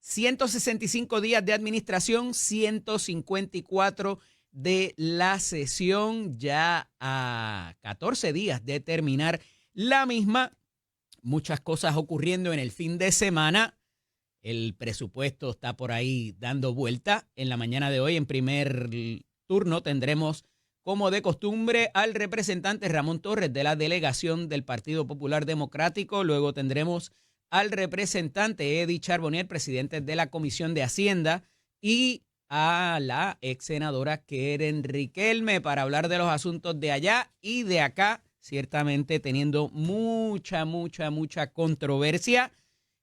165 días de administración, 154 de la sesión, ya a 14 días de terminar la misma. Muchas cosas ocurriendo en el fin de semana. El presupuesto está por ahí dando vuelta. En la mañana de hoy, en primer turno, tendremos, como de costumbre, al representante Ramón Torres de la delegación del Partido Popular Democrático. Luego tendremos al representante Eddie Charbonnier, presidente de la Comisión de Hacienda, y a la ex senadora Keren Riquelme para hablar de los asuntos de allá y de acá, ciertamente teniendo mucha controversia.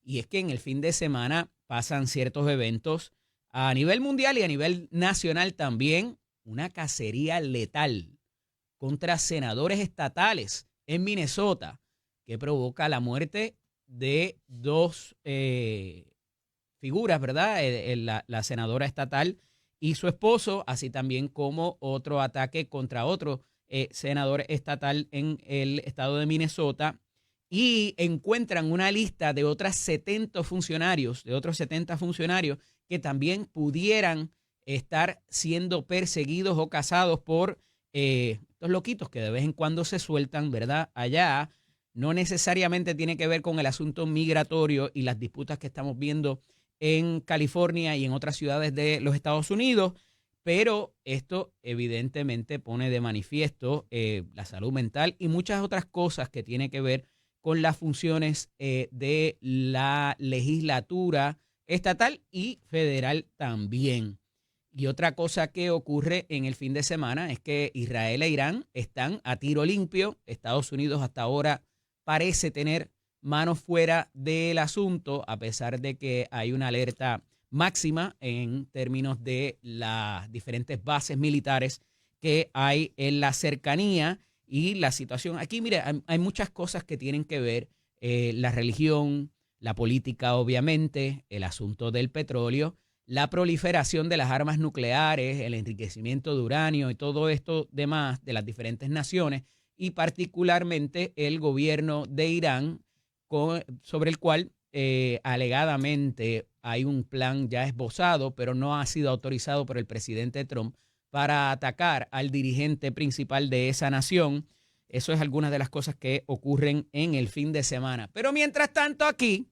Y es que en el fin de semana pasan ciertos eventos a nivel mundial y a nivel nacional también. Una cacería letal contra senadores estatales en Minnesota que provoca la muerte de dos figuras, ¿verdad? La senadora estatal y su esposo, así también como otro ataque contra otro senador estatal en el estado de Minnesota. Y encuentran una lista de otros 70 funcionarios que también pudieran estar siendo perseguidos o cazados por estos loquitos que de vez en cuando se sueltan, ¿verdad? Allá no necesariamente tiene que ver con el asunto migratorio y las disputas que estamos viendo en California y en otras ciudades de los Estados Unidos, pero esto evidentemente pone de manifiesto la salud mental y muchas otras cosas que tienen que ver con las funciones de la legislatura estatal y federal también. Y otra cosa que ocurre en el fin de semana es que Israel e Irán están a tiro limpio. Estados Unidos hasta ahora parece tener manos fuera del asunto, a pesar de que hay una alerta máxima en términos de las diferentes bases militares que hay en la cercanía. Y la situación aquí, mire, hay muchas cosas que tienen que ver, la religión, la política, obviamente, el asunto del petróleo, la proliferación de las armas nucleares, el enriquecimiento de uranio y todo esto demás de las diferentes naciones, y particularmente el gobierno de Irán, sobre el cual alegadamente hay un plan ya esbozado, pero no ha sido autorizado por el presidente Trump para atacar al dirigente principal de esa nación. Eso es algunas de las cosas que ocurren en el fin de semana. Pero mientras tanto aquí,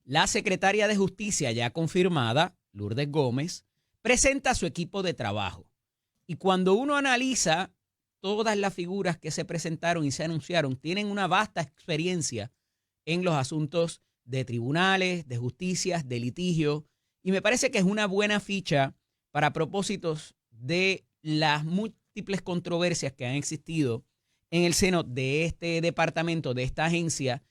la secretaria de Justicia ya confirmada, Lourdes Gómez, presenta a su equipo de trabajo. Y cuando uno analiza todas las figuras que se presentaron y se anunciaron, tienen una vasta experiencia en los asuntos de tribunales, de justicias, de litigio. Y me parece que es una buena ficha para propósitos de las múltiples controversias que han existido en el seno de este departamento, de esta agencia,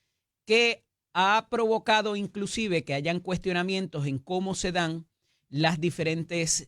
que ha provocado inclusive que hayan cuestionamientos en cómo se dan los diferentes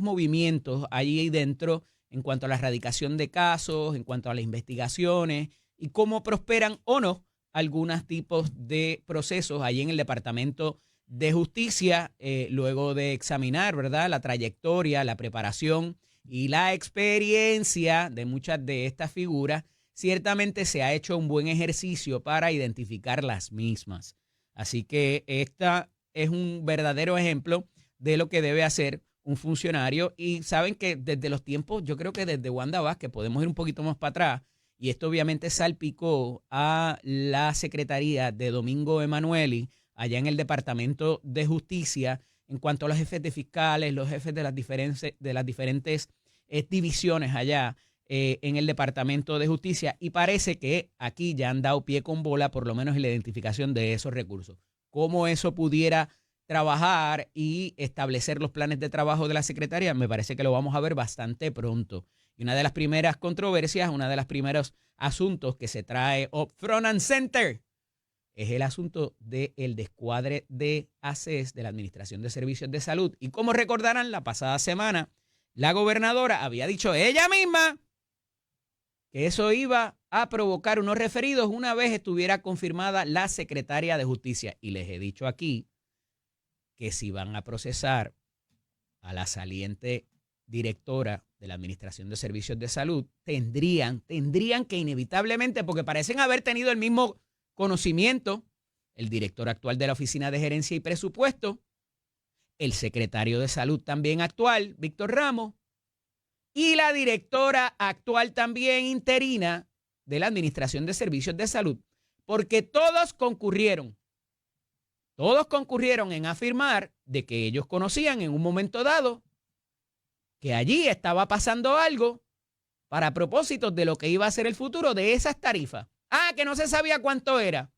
movimientos allí dentro en cuanto a la erradicación de casos, en cuanto a las investigaciones y cómo prosperan o no algunos tipos de procesos allí en el Departamento de Justicia, luego de examinar, ¿verdad?, la trayectoria, la preparación y la experiencia de muchas de estas figuras. Ciertamente se ha hecho un buen ejercicio para identificar las mismas. Así que esta es un verdadero ejemplo de lo que debe hacer un funcionario. Y saben que desde los tiempos, yo creo que desde Wanda Vázquez, podemos ir un poquito más para atrás, y esto obviamente salpicó a la secretaría de Domingo Emanueli allá en el Departamento de Justicia en cuanto a los jefes de fiscales, los jefes de las diferentes divisiones allá en el Departamento de Justicia, y parece que aquí ya han dado pie con bola, por lo menos en la identificación de esos recursos. Cómo eso pudiera trabajar y establecer los planes de trabajo de la secretaría, me parece que lo vamos a ver bastante pronto. Y una de las primeras controversias, uno de los primeros asuntos que se trae up front and center es el asunto del descuadre de ACES, de la Administración de Servicios de Salud. Y como recordarán, la pasada semana, la gobernadora había dicho ella misma que eso iba a provocar unos referidos una vez estuviera confirmada la secretaria de Justicia. Y les he dicho aquí que si van a procesar a la saliente directora de la Administración de Servicios de Salud, tendrían que inevitablemente, porque parecen haber tenido el mismo conocimiento, el director actual de la Oficina de Gerencia y Presupuesto, el secretario de Salud también actual, Víctor Ramos, y la directora actual también interina de la Administración de Servicios de Salud, porque todos concurrieron en afirmar de que ellos conocían en un momento dado que allí estaba pasando algo para propósitos de lo que iba a ser el futuro de esas tarifas. Que no se sabía cuánto era.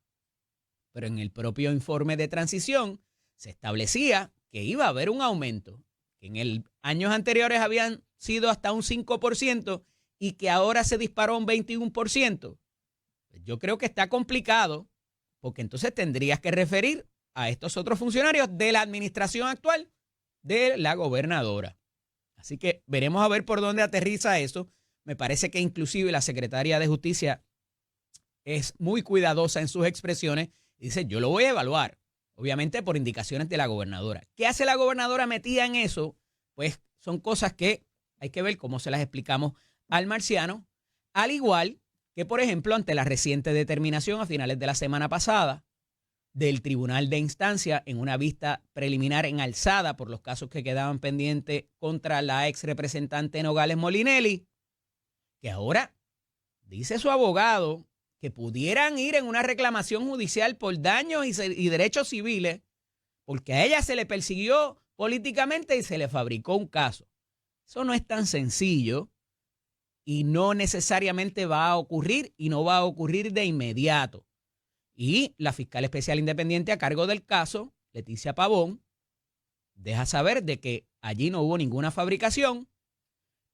Pero en el propio informe de transición se establecía que iba a haber un aumento, que en años anteriores habían sido hasta un 5% y que ahora se disparó un 21%. Yo creo que está complicado porque entonces tendrías que referir a estos otros funcionarios de la administración actual de la gobernadora. Así que veremos a ver por dónde aterriza eso. Me parece que inclusive la secretaria de Justicia es muy cuidadosa en sus expresiones y dice, yo lo voy a evaluar, obviamente por indicaciones de la gobernadora. ¿Qué hace la gobernadora metida en eso? Pues son cosas que hay que ver cómo se las explicamos al marciano, al igual que, por ejemplo, ante la reciente determinación a finales de la semana pasada del Tribunal de Instancia en una vista preliminar en alzada por los casos que quedaban pendientes contra la ex representante Nogales Molinelli, que ahora dice su abogado que pudieran ir en una reclamación judicial por daños y derechos civiles porque a ella se le persiguió políticamente y se le fabricó un caso. Eso no es tan sencillo y no necesariamente va a ocurrir y no va a ocurrir de inmediato. Y la fiscal especial independiente a cargo del caso, Leticia Pavón, deja saber de que allí no hubo ninguna fabricación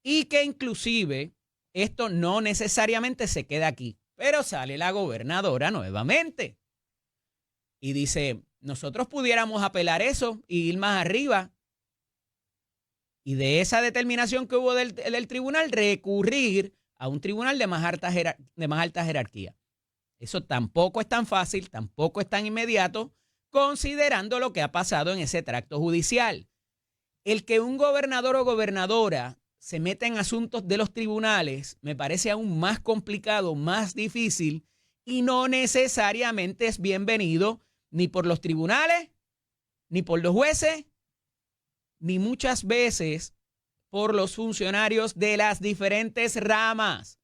y que inclusive esto no necesariamente se queda aquí. Pero sale la gobernadora nuevamente y dice, nosotros pudiéramos apelar eso y ir más arriba y de esa determinación que hubo del tribunal recurrir a un tribunal de más alta jerarquía. Eso tampoco es tan fácil, tampoco es tan inmediato, considerando lo que ha pasado en ese tracto judicial. El que un gobernador o gobernadora se meta en asuntos de los tribunales me parece aún más complicado, más difícil y no necesariamente es bienvenido ni por los tribunales, ni por los jueces, ni muchas veces por los funcionarios de las diferentes ramas.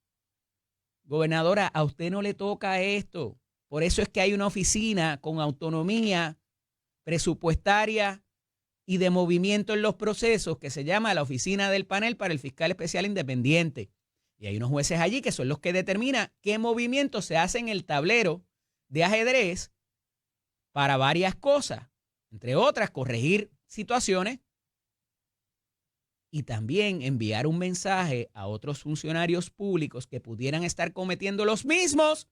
Gobernadora, a usted no le toca esto. Por eso es que hay una oficina con autonomía presupuestaria y de movimiento en los procesos que se llama la Oficina del Panel para el Fiscal Especial Independiente. Y hay unos jueces allí que son los que determinan qué movimientos se hacen en el tablero de ajedrez para varias cosas, entre otras, corregir situaciones y también enviar un mensaje a otros funcionarios públicos que pudieran estar cometiendo los mismos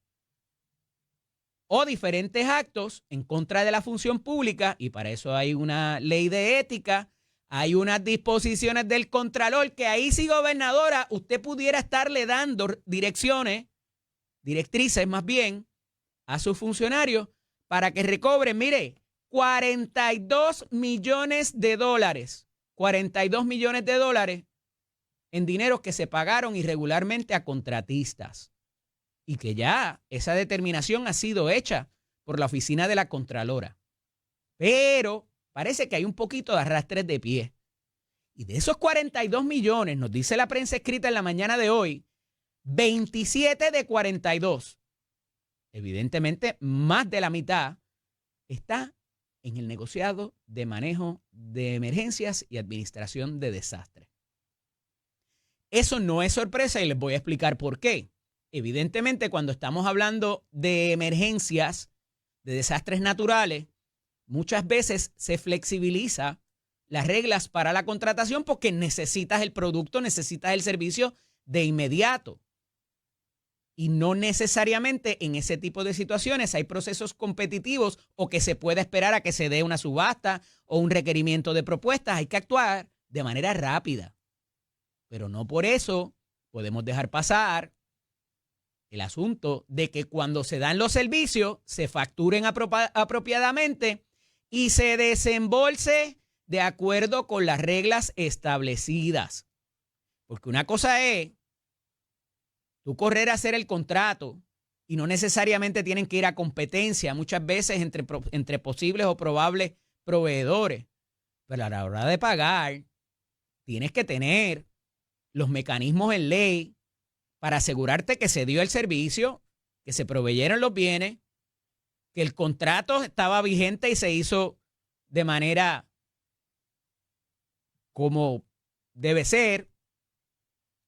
o diferentes actos en contra de la función pública, y para eso hay una ley de ética, hay unas disposiciones del Contralor que ahí sí, gobernadora, usted pudiera estarle dando directrices más bien, a sus funcionarios para que recobren, mire, 42 millones de dólares. 42 millones de dólares en dineros que se pagaron irregularmente a contratistas y que ya esa determinación ha sido hecha por la oficina de la Contralora. Pero parece que hay un poquito de arrastres de pie. Y de esos 42 millones, nos dice la prensa escrita en la mañana de hoy, 27 de 42, evidentemente más de la mitad, está en el negociado de manejo de emergencias y administración de desastres. Eso no es sorpresa y les voy a explicar por qué. Evidentemente, cuando estamos hablando de emergencias, de desastres naturales, muchas veces se flexibiliza las reglas para la contratación porque necesitas el producto, necesitas el servicio de inmediato. Y no necesariamente en ese tipo de situaciones hay procesos competitivos o que se pueda esperar a que se dé una subasta o un requerimiento de propuestas. Hay que actuar de manera rápida. Pero no por eso podemos dejar pasar el asunto de que cuando se dan los servicios se facturen apropiadamente y se desembolse de acuerdo con las reglas establecidas. Porque una cosa es tú correr a hacer el contrato y no necesariamente tienen que ir a competencia, muchas veces entre posibles o probables proveedores. Pero a la hora de pagar, tienes que tener los mecanismos en ley para asegurarte que se dio el servicio, que se proveyeron los bienes, que el contrato estaba vigente y se hizo de manera como debe ser.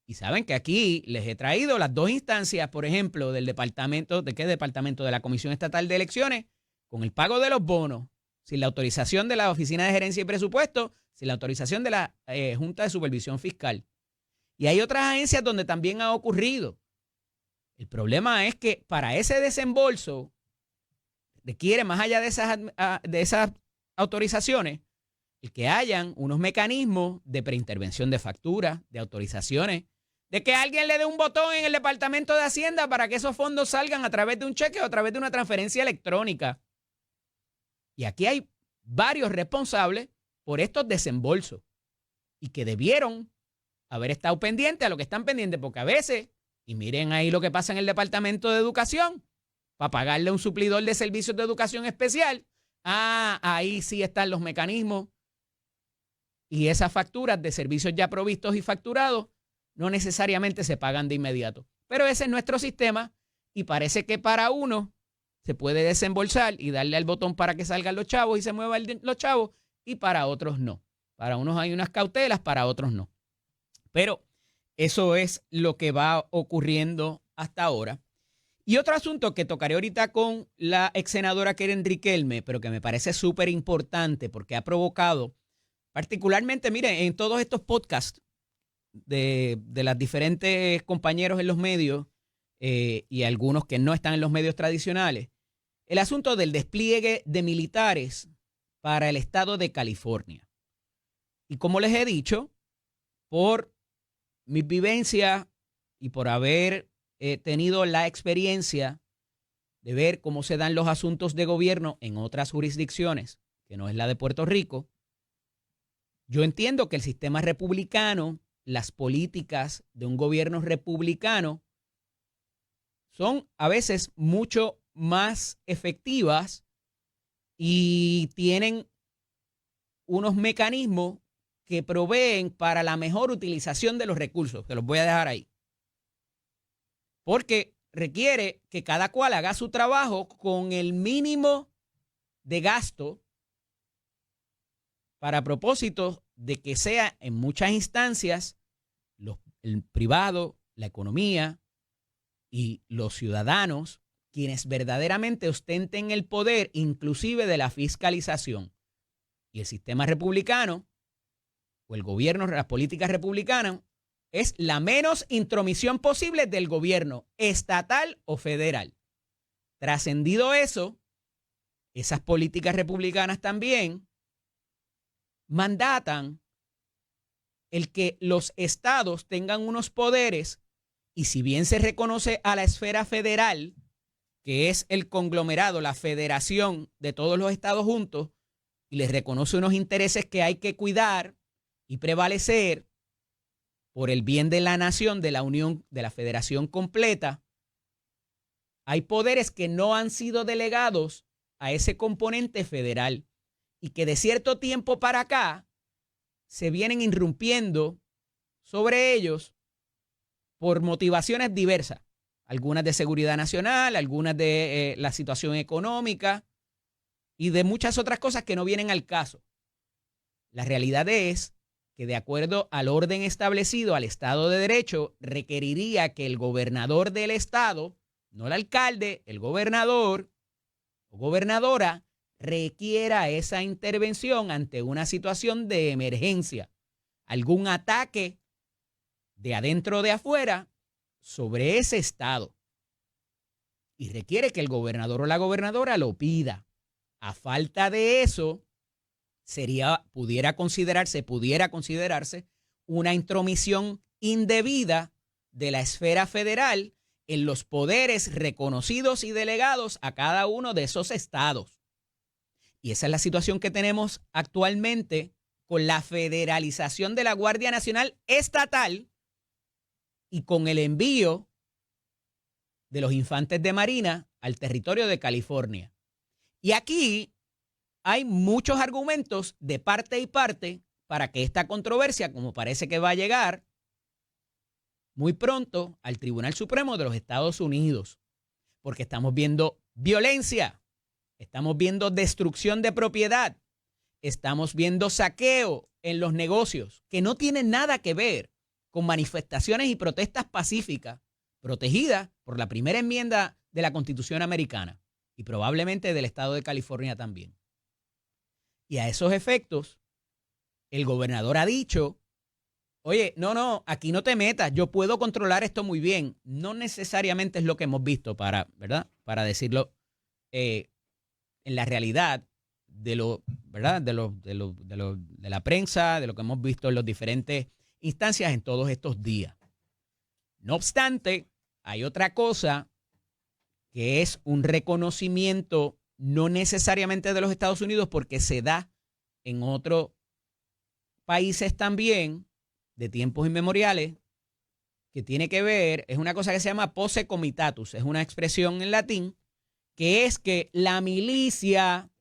Y saben que aquí les he traído las dos instancias, por ejemplo, del departamento, ¿de qué departamento? De la Comisión Estatal de Elecciones, con el pago de los bonos, sin la autorización de la Oficina de Gerencia y Presupuesto, sin la autorización de la Junta de Supervisión Fiscal. Y hay otras agencias donde también ha ocurrido. El problema es que para ese desembolso requiere, más allá de esas autorizaciones, el que hayan unos mecanismos de preintervención de facturas, de autorizaciones, de que alguien le dé un botón en el Departamento de Hacienda para que esos fondos salgan a través de un cheque o a través de una transferencia electrónica. Y aquí hay varios responsables por estos desembolsos y que debieron haber estado pendientes a lo que están pendientes, porque a veces, y miren ahí lo que pasa en el Departamento de Educación, para pagarle a un suplidor de servicios de educación especial, ahí sí están los mecanismos y esas facturas de servicios ya provistos y facturados no necesariamente se pagan de inmediato. Pero ese es nuestro sistema y parece que para uno se puede desembolsar y darle al botón para que salgan los chavos y se muevan los chavos y para otros no. Para unos hay unas cautelas, para otros no. Pero eso es lo que va ocurriendo hasta ahora. Y otro asunto que tocaré ahorita con la ex senadora Keren Riquelme, pero que me parece súper importante porque ha provocado, particularmente, miren, en todos estos podcasts de las diferentes compañeros en los medios y algunos que no están en los medios tradicionales, el asunto del despliegue de militares para el estado de California. Y como les he dicho, por mis vivencias y por haber tenido la experiencia de ver cómo se dan los asuntos de gobierno en otras jurisdicciones, que no es la de Puerto Rico, yo entiendo que el sistema republicano, las políticas de un gobierno republicano son a veces mucho más efectivas y tienen unos mecanismos que proveen para la mejor utilización de los recursos. Se los voy a dejar ahí. Porque requiere que cada cual haga su trabajo con el mínimo de gasto para propósitos de que sea en muchas instancias el privado, la economía y los ciudadanos quienes verdaderamente ostenten el poder, inclusive de la fiscalización. Y el sistema republicano o el gobierno, las políticas republicanas, es la menos intromisión posible del gobierno estatal o federal. Trascendido eso, esas políticas republicanas también mandatan el que los estados tengan unos poderes y si bien se reconoce a la esfera federal, que es el conglomerado, la federación de todos los estados juntos, y les reconoce unos intereses que hay que cuidar y prevalecer por el bien de la nación, de la unión, de la federación completa, hay poderes que no han sido delegados a ese componente federal y que de cierto tiempo para acá se vienen irrumpiendo sobre ellos por motivaciones diversas, algunas de seguridad nacional, algunas de la situación económica y de muchas otras cosas que no vienen al caso. La realidad es que de acuerdo al orden establecido al Estado de Derecho, requeriría que el gobernador del estado, no el alcalde, el gobernador o gobernadora, requiera esa intervención ante una situación de emergencia, algún ataque de adentro o de afuera sobre ese estado. Y requiere que el gobernador o la gobernadora lo pida. A falta de eso, pudiera considerarse una intromisión indebida de la esfera federal en los poderes reconocidos y delegados a cada uno de esos estados. Y esa es la situación que tenemos actualmente con la federalización de la Guardia Nacional Estatal y con el envío de los infantes de Marina al territorio de California. Y aquí hay muchos argumentos de parte y parte para que esta controversia, como parece que va a llegar muy pronto al Tribunal Supremo de los Estados Unidos, porque estamos viendo violencia, estamos viendo destrucción de propiedad, estamos viendo saqueo en los negocios, que no tienen nada que ver con manifestaciones y protestas pacíficas protegidas por la primera enmienda de la Constitución americana y probablemente del estado de California también. Y a esos efectos, el gobernador ha dicho, oye, no, aquí no te metas, yo puedo controlar esto muy bien. No necesariamente es lo que hemos visto ¿verdad? Para decirlo en la realidad de ¿verdad? De la prensa, de lo que hemos visto en las diferentes instancias en todos estos días. No obstante, hay otra cosa que es un reconocimiento no necesariamente de los Estados Unidos, porque se da en otros países también de tiempos inmemoriales, que tiene que ver, es una cosa que se llama posse comitatus, es una expresión en latín, que es que la milicia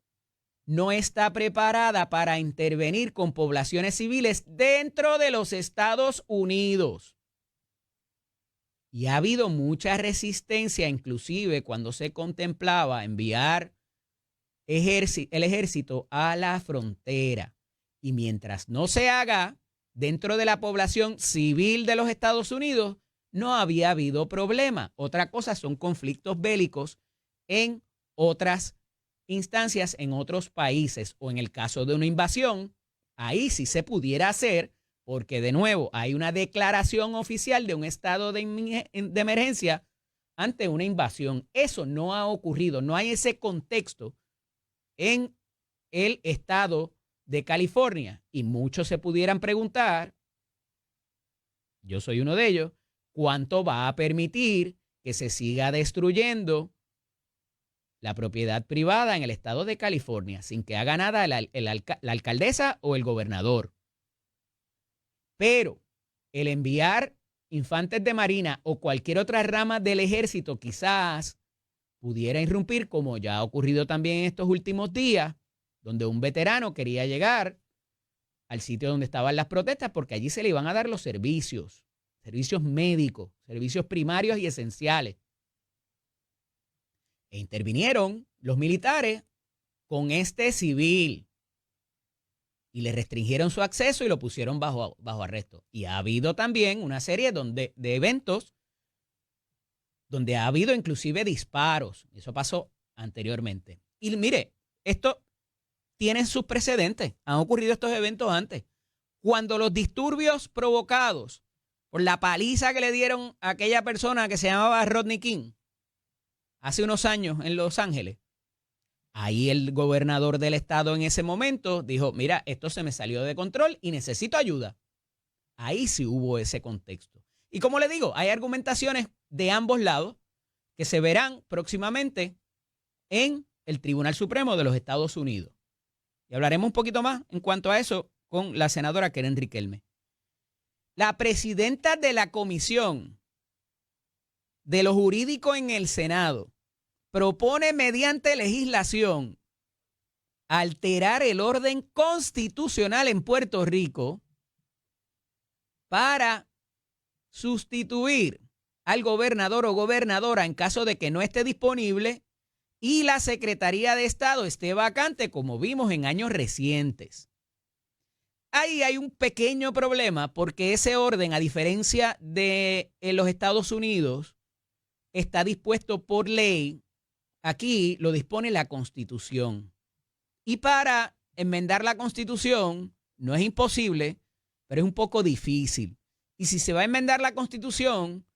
no está preparada para intervenir con poblaciones civiles dentro de los Estados Unidos. Y ha habido mucha resistencia, inclusive cuando se contemplaba enviar el ejército a la frontera. Y mientras no se haga dentro de la población civil de los Estados Unidos, no había habido problema. Otra cosa son conflictos bélicos en otras instancias, en otros países, o en el caso de una invasión, ahí sí se pudiera hacer, porque de nuevo hay una declaración oficial de un estado de emergencia ante una invasión. Eso no ha ocurrido, no hay ese contexto en el estado de California. Y muchos se pudieran preguntar, yo soy uno de ellos, ¿cuánto va a permitir que se siga destruyendo la propiedad privada en el estado de California sin que haga nada la alcaldesa o el gobernador? Pero el enviar infantes de marina o cualquier otra rama del ejército quizás pudiera irrumpir, como ya ha ocurrido también en estos últimos días, donde un veterano quería llegar al sitio donde estaban las protestas porque allí se le iban a dar los servicios médicos, servicios primarios y esenciales. E intervinieron los militares con este civil y le restringieron su acceso y lo pusieron bajo arresto. Y ha habido también una serie de eventos donde ha habido inclusive disparos. Eso pasó anteriormente. Y mire, esto tiene sus precedentes. Han ocurrido estos eventos antes. Cuando los disturbios provocados por la paliza que le dieron a aquella persona que se llamaba Rodney King hace unos años en Los Ángeles, ahí el gobernador del estado en ese momento dijo, mira, esto se me salió de control y necesito ayuda. Ahí sí hubo ese contexto. Y como le digo, hay argumentaciones de ambos lados que se verán próximamente en el Tribunal Supremo de los Estados Unidos. Y hablaremos un poquito más en cuanto a eso con la senadora Keren Riquelme. La presidenta de la Comisión de lo Jurídico en el Senado propone mediante legislación alterar el orden constitucional en Puerto Rico para sustituir al gobernador o gobernadora en caso de que no esté disponible y la Secretaría de Estado esté vacante, como vimos en años recientes. Ahí hay un pequeño problema porque ese orden, a diferencia de en los Estados Unidos, está dispuesto por ley. Aquí lo dispone la Constitución. Y para enmendar la Constitución no es imposible, pero es un poco difícil. Y si se va a enmendar la Constitución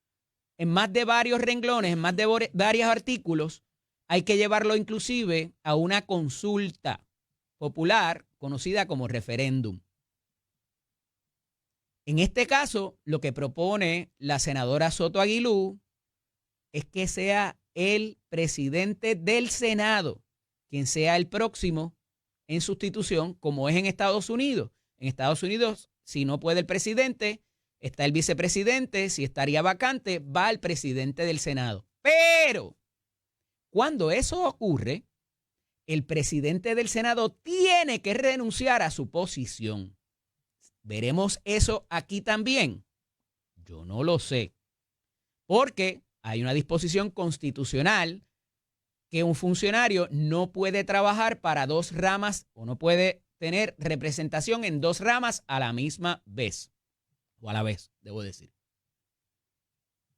en más de varios renglones, en más de varios artículos, hay que llevarlo inclusive a una consulta popular conocida como referéndum. En este caso, lo que propone la senadora Soto Aguilú es que sea el presidente del Senado quien sea el próximo en sustitución, como es en Estados Unidos. En Estados Unidos, si no puede el presidente, está el vicepresidente. Si estaría vacante, va el presidente del Senado. Pero cuando eso ocurre, el presidente del Senado tiene que renunciar a su posición. ¿Veremos eso aquí también? Yo no lo sé. Porque hay una disposición constitucional que un funcionario no puede trabajar para dos ramas o no puede tener representación en dos ramas a la misma vez. O a la vez, debo decir.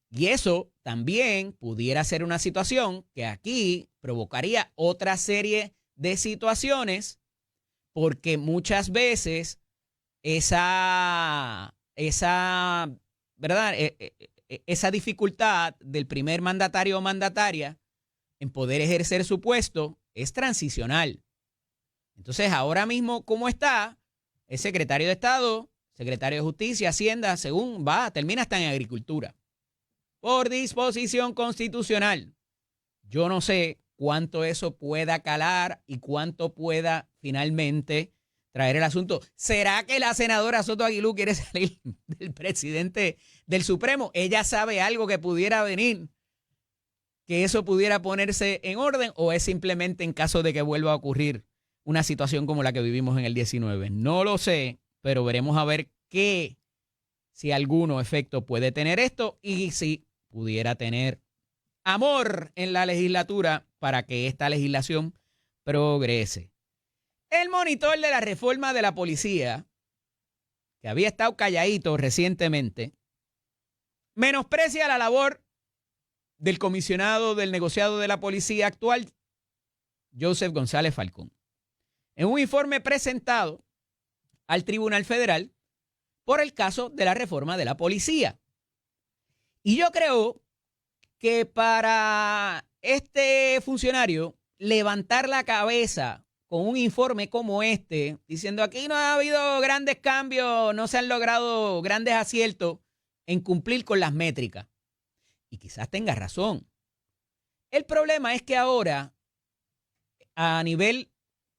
Y eso también pudiera ser una situación que aquí provocaría otra serie de situaciones porque muchas veces esa ¿verdad? Esa dificultad del primer mandatario o mandataria en poder ejercer su puesto es transicional. Entonces, ahora mismo, ¿cómo está? Es secretario de Estado, secretario de Justicia, Hacienda, según termina hasta en Agricultura. Por disposición constitucional. Yo no sé cuánto eso pueda calar y cuánto pueda finalmente traer el asunto. ¿Será que la senadora Soto Aguilú quiere salir del presidente del Supremo? ¿Ella sabe algo que pudiera venir? ¿Que eso pudiera ponerse en orden? ¿O es simplemente en caso de que vuelva a ocurrir una situación como la que vivimos en el 19? No lo sé, pero veremos a ver si alguno efecto puede tener esto y si pudiera tener amor en la legislatura para que esta legislación progrese. El monitor de la reforma de la policía, que había estado calladito recientemente, menosprecia la labor del comisionado del negociado de la policía actual, Joseph González Falcón. En un informe presentado al Tribunal Federal por el caso de la reforma de la policía. Y yo creo que para este funcionario levantar la cabeza con un informe como este, diciendo aquí no ha habido grandes cambios, no se han logrado grandes aciertos en cumplir con las métricas. Y quizás tenga razón. El problema es que ahora, a nivel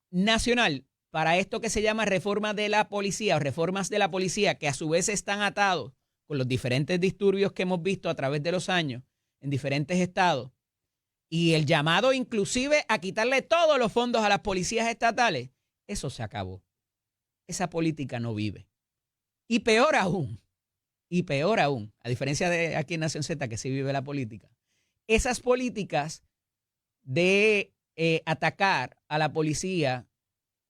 nacional, para esto que se llama reforma de la policía o reformas de la policía, que a su vez están atados con los diferentes disturbios que hemos visto a través de los años en diferentes estados, y el llamado inclusive a quitarle todos los fondos a las policías estatales, eso se acabó. Esa política no vive. Y peor aún, a diferencia de aquí en Nación Z que sí vive la política, esas políticas de atacar a la policía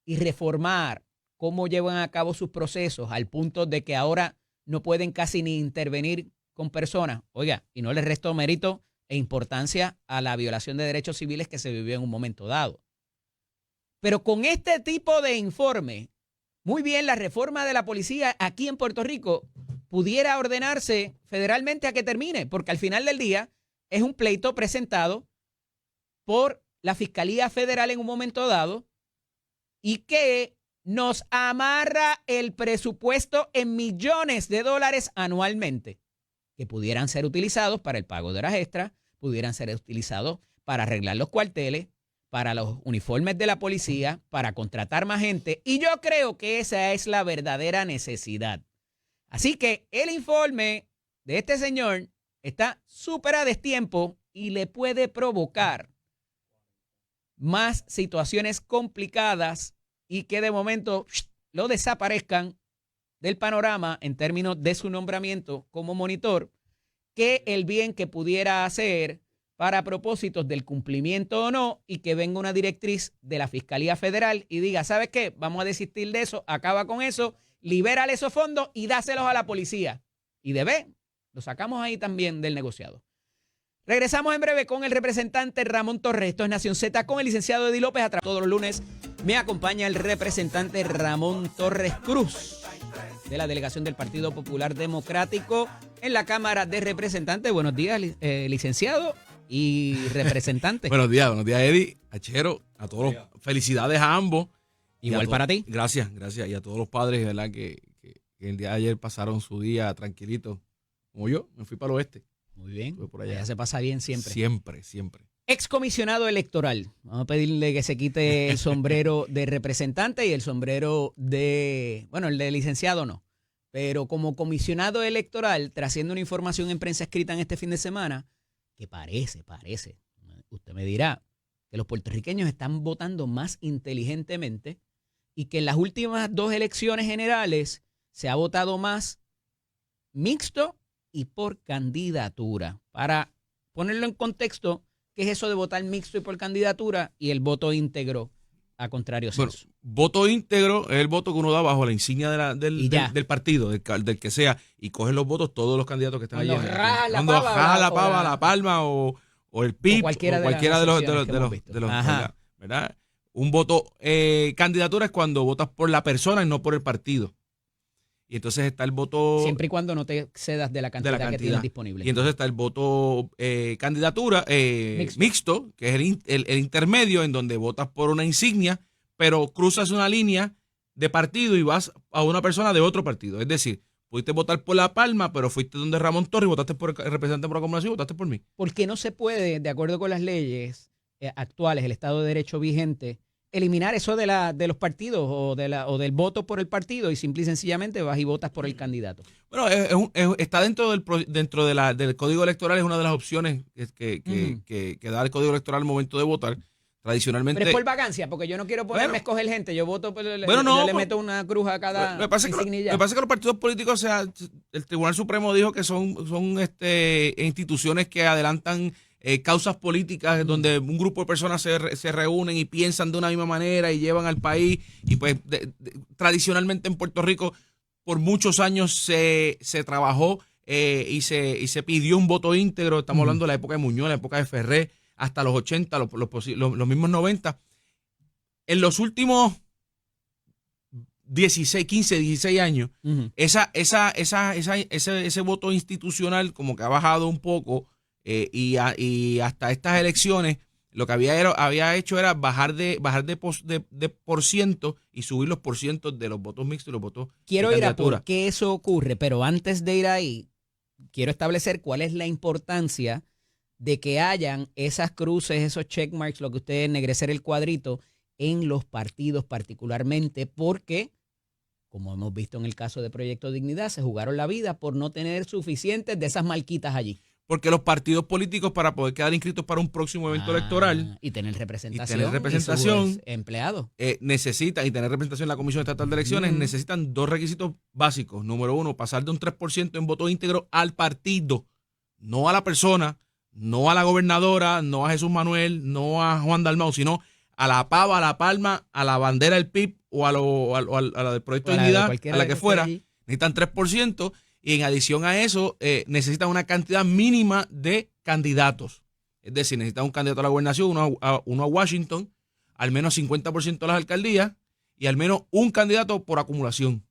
y reformar cómo llevan a cabo sus procesos al punto de que ahora no pueden casi ni intervenir con personas. Oiga, y no les resto mérito e importancia a la violación de derechos civiles que se vivió en un momento dado. Pero con este tipo de informe, muy bien, la reforma de la policía aquí en Puerto Rico pudiera ordenarse federalmente a que termine, porque al final del día es un pleito presentado por la Fiscalía Federal en un momento dado y que nos amarra el presupuesto en millones de dólares anualmente, que pudieran ser utilizados para el pago de horas extras, pudieran ser utilizados para arreglar los cuarteles, para los uniformes de la policía, para contratar más gente. Y yo creo que esa es la verdadera necesidad. Así que el informe de este señor está súper a destiempo y le puede provocar más situaciones complicadas y que de momento lo desaparezcan del panorama en términos de su nombramiento como monitor, que el bien que pudiera hacer para propósitos del cumplimiento o no, y que venga una directriz de la Fiscalía Federal y diga, ¿sabes qué? Vamos a desistir de eso, acaba con eso, libérale esos fondos y dáselos a la policía. Y lo sacamos ahí también del negociado. Regresamos en breve con el representante Ramón Torres. Esto es Nación Z con el licenciado Eddie López. Todos los lunes me acompaña el representante Ramón Torres Cruz de la delegación del Partido Popular Democrático en la Cámara de Representantes. Buenos días, licenciado y representante. Buenos días, Eddie, Achero, a todos. Felicidades a ambos. Igual para ti. Gracias. Y a todos los padres, ¿verdad? Que el día de ayer pasaron su día tranquilitos. Como yo, me fui para el oeste. Muy bien. Por allá. Allá se pasa bien siempre. Siempre. Excomisionado electoral. Vamos a pedirle que se quite el sombrero de representante y el sombrero el de licenciado no. Pero como comisionado electoral, trasciende una información en prensa escrita en este fin de semana, que parece, usted me dirá, que los puertorriqueños están votando más inteligentemente y que en las últimas 2 elecciones generales se ha votado más mixto y por candidatura. Para ponerlo en contexto, ¿qué es eso de votar mixto y por candidatura y el voto íntegro a contrario censo? Bueno, voto íntegro es el voto que uno da bajo la insignia del partido, del que sea, y cogen los votos todos los candidatos que están allí. Cuando raja la pava, la palma o el PIB, o cualquiera de los ¿verdad? Un voto, candidatura es cuando votas por la persona y no por el partido. Y entonces está el voto... Siempre y cuando no te excedas de la cantidad que tienes disponible. Y entonces está el voto candidatura mixto, que es el intermedio, en donde votas por una insignia, pero cruzas una línea de partido y vas a una persona de otro partido. Es decir, pudiste votar por La Palma, pero fuiste donde Ramón Torres y votaste por el representante por acumulación y votaste por mí. Porque no se puede, de acuerdo con las leyes actuales, el Estado de Derecho vigente, eliminar eso de los partidos o del voto por el partido y simple y sencillamente vas y votas por el candidato. Bueno, está dentro del Código Electoral, es una de las opciones que da el Código Electoral al momento de votar. Tradicionalmente... Pero es por vacancia, porque yo no quiero ponerme a escoger gente, yo voto, yo le meto una cruz a cada insignia. Me pasa que los partidos políticos, el Tribunal Supremo dijo que son instituciones que adelantan causas políticas donde un grupo de personas se reúnen y piensan de una misma manera y llevan al país. Y pues tradicionalmente en Puerto Rico por muchos años se trabajó y se pidió un voto íntegro. Estamos hablando de la época de Muñoz, la época de Ferré, hasta los 80, los mismos 90. En los últimos 15, 16 años, ese voto institucional como que ha bajado un poco. Y hasta estas elecciones lo que había hecho era bajar de por ciento y subir los porcientos de los votos mixtos y los votos Quiero de ir a candidatura. por qué eso ocurre, pero antes de ir ahí, quiero establecer cuál es la importancia de que hayan esas cruces, esos checkmarks, lo que usted ennegrecer el cuadrito, en los partidos particularmente, porque, como hemos visto en el caso de Proyecto Dignidad, se jugaron la vida por no tener suficientes de esas marquitas allí. Porque los partidos políticos, para poder quedar inscritos para un próximo evento electoral y tener representación, y empleados, necesitan, y tener representación en la Comisión Estatal de Elecciones, necesitan 2 requisitos básicos. Número 1, pasar de un 3% en voto íntegro al partido, no a la persona, no a la gobernadora, no a Jesús Manuel, no a Juan Dalmau, sino a la pava, a la palma, a la bandera del PIB o a la del Proyecto de Dignidad, a la que fuera. Necesitan 3%. Y en adición a eso, necesitan una cantidad mínima de candidatos. Es decir, necesitan un candidato a la gobernación, uno a Washington, al menos 50% de las alcaldías y al menos un candidato por acumulación.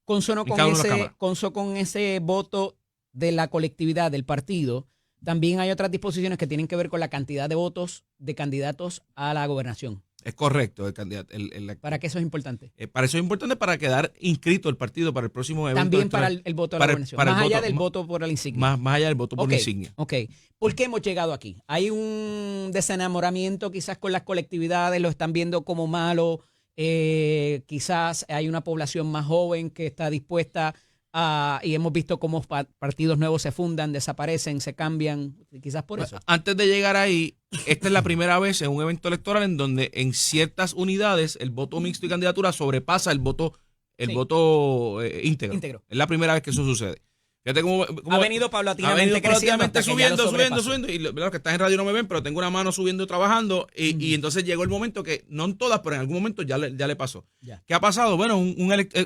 Consono con ese voto de la colectividad del partido, también hay otras disposiciones que tienen que ver con la cantidad de votos de candidatos a la gobernación. Es correcto. ¿Para qué eso es importante? Para eso es importante para quedar inscrito el partido para el próximo evento. También para el voto de la gobernación. Más allá del voto por la insignia. Más allá del voto por la insignia. Ok. ¿Por qué hemos llegado aquí? ¿Hay un desenamoramiento quizás con las colectividades? ¿Lo están viendo como malo? Quizás hay una población más joven que está dispuesta y hemos visto cómo partidos nuevos se fundan, desaparecen, se cambian, quizás por eso. Antes de llegar ahí, esta es la primera vez en un evento electoral en donde en ciertas unidades el voto mixto y candidatura sobrepasa el voto íntegro. Es la primera vez que eso sucede. Fíjate cómo ha venido paulatinamente subiendo. Y los que están en radio no me ven, pero tengo una mano subiendo y trabajando. Y entonces llegó el momento que, no en todas, pero en algún momento ya le pasó. Ya. ¿Qué ha pasado? Bueno,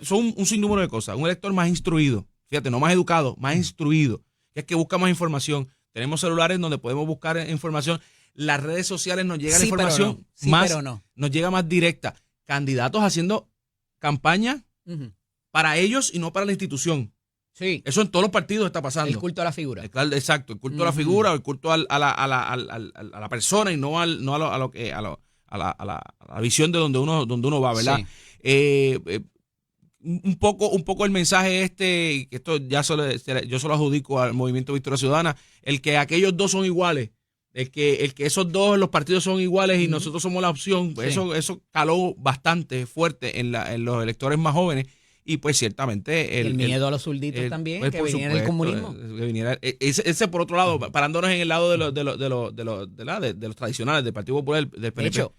son un sinnúmero de cosas. Un elector más instruido, fíjate, no más educado, más instruido, que es que busca más información. Tenemos celulares donde podemos buscar información. Las redes sociales nos llega la información nos llega más directa. Candidatos haciendo campaña para ellos y no para la institución. Sí. Eso en todos los partidos está pasando. El culto a la figura. Exacto, el culto a la figura, o el culto a la persona y no a la visión de donde uno va, ¿verdad? Sí. Un poco el mensaje esto ya yo se lo adjudico al Movimiento Victoria Ciudadana, el que aquellos dos son iguales, el que esos dos los partidos son iguales y nosotros somos la opción, pues eso caló bastante fuerte en los electores más jóvenes. Y pues ciertamente el miedo a los zurditos también, pues, que viniera el comunismo. Que viniera, ese por otro lado, parándonos en el lado de los tradicionales, del Partido Popular, del PNP. De hecho,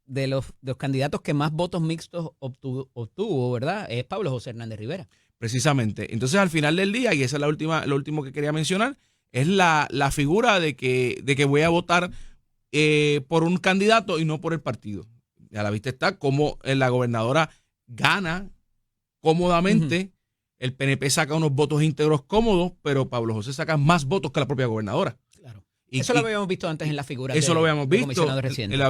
de los candidatos que más votos mixtos obtuvo, ¿verdad? Es Pablo José Hernández Rivera. Precisamente. Entonces, al final del día, y esa es lo último que quería mencionar, es la figura de que voy a votar por un candidato y no por el partido. A la vista está como la gobernadora gana cómodamente, el PNP saca unos votos íntegros cómodos, pero Pablo José saca más votos que la propia gobernadora. Claro. Eso lo habíamos visto antes en la figura. Eso lo habíamos visto. Reciente. Lo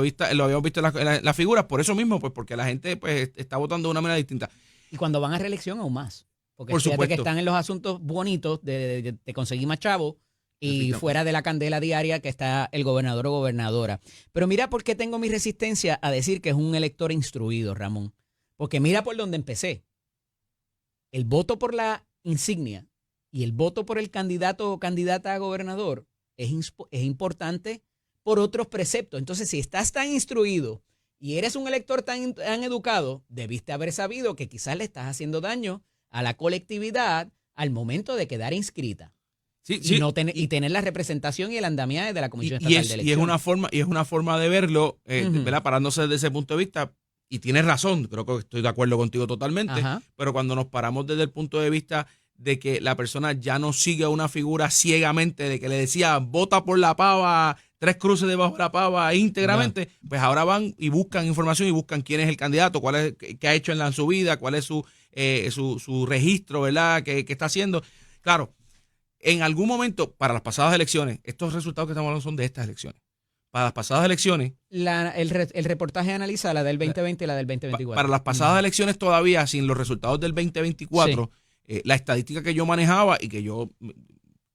habíamos visto en la figura, por eso mismo, pues porque la gente pues está votando de una manera distinta. Y cuando van a reelección aún más. Porque por fíjate supuesto que están en los asuntos bonitos de conseguir más chavos y fuera de la candela diaria que está el gobernador o gobernadora. Pero mira por qué tengo mi resistencia a decir que es un elector instruido, Ramón. Porque mira por dónde empecé. El voto por la insignia y el voto por el candidato o candidata a gobernador es importante por otros preceptos. Entonces, si estás tan instruido y eres un elector tan educado, debiste haber sabido que quizás le estás haciendo daño a la colectividad al momento de quedar inscrita. Sí, y tener la representación y el andamiaje de la Comisión Estatal de Elecciones. Y es una forma de verlo, ¿verdad? Parándose desde ese punto de vista. Y tienes razón, creo que estoy de acuerdo contigo totalmente, pero cuando nos paramos desde el punto de vista de que la persona ya no sigue a una figura ciegamente, de que le decía, vota por la pava, 3 cruces debajo de la pava íntegramente, pues ahora van y buscan información y buscan quién es el candidato, qué ha hecho en su vida, cuál es su registro, ¿verdad? ¿Qué está haciendo? Claro, en algún momento, para las pasadas elecciones, estos resultados que estamos hablando son de estas elecciones. Para las pasadas elecciones. El reportaje analiza la del 2020 y la del 2024. Para las pasadas elecciones todavía, sin los resultados del 2024, la estadística que yo manejaba y que yo,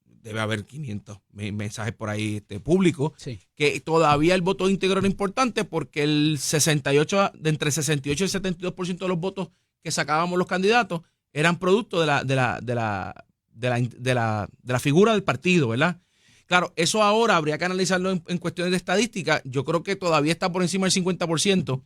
debe haber 500 mensajes por ahí públicos, que todavía el voto íntegro era importante porque el 68, de entre el 68 y el 72% de los votos que sacábamos los candidatos eran producto de la figura del partido, ¿verdad? Claro, eso ahora habría que analizarlo en cuestiones de estadística. Yo creo que todavía está por encima del 50%,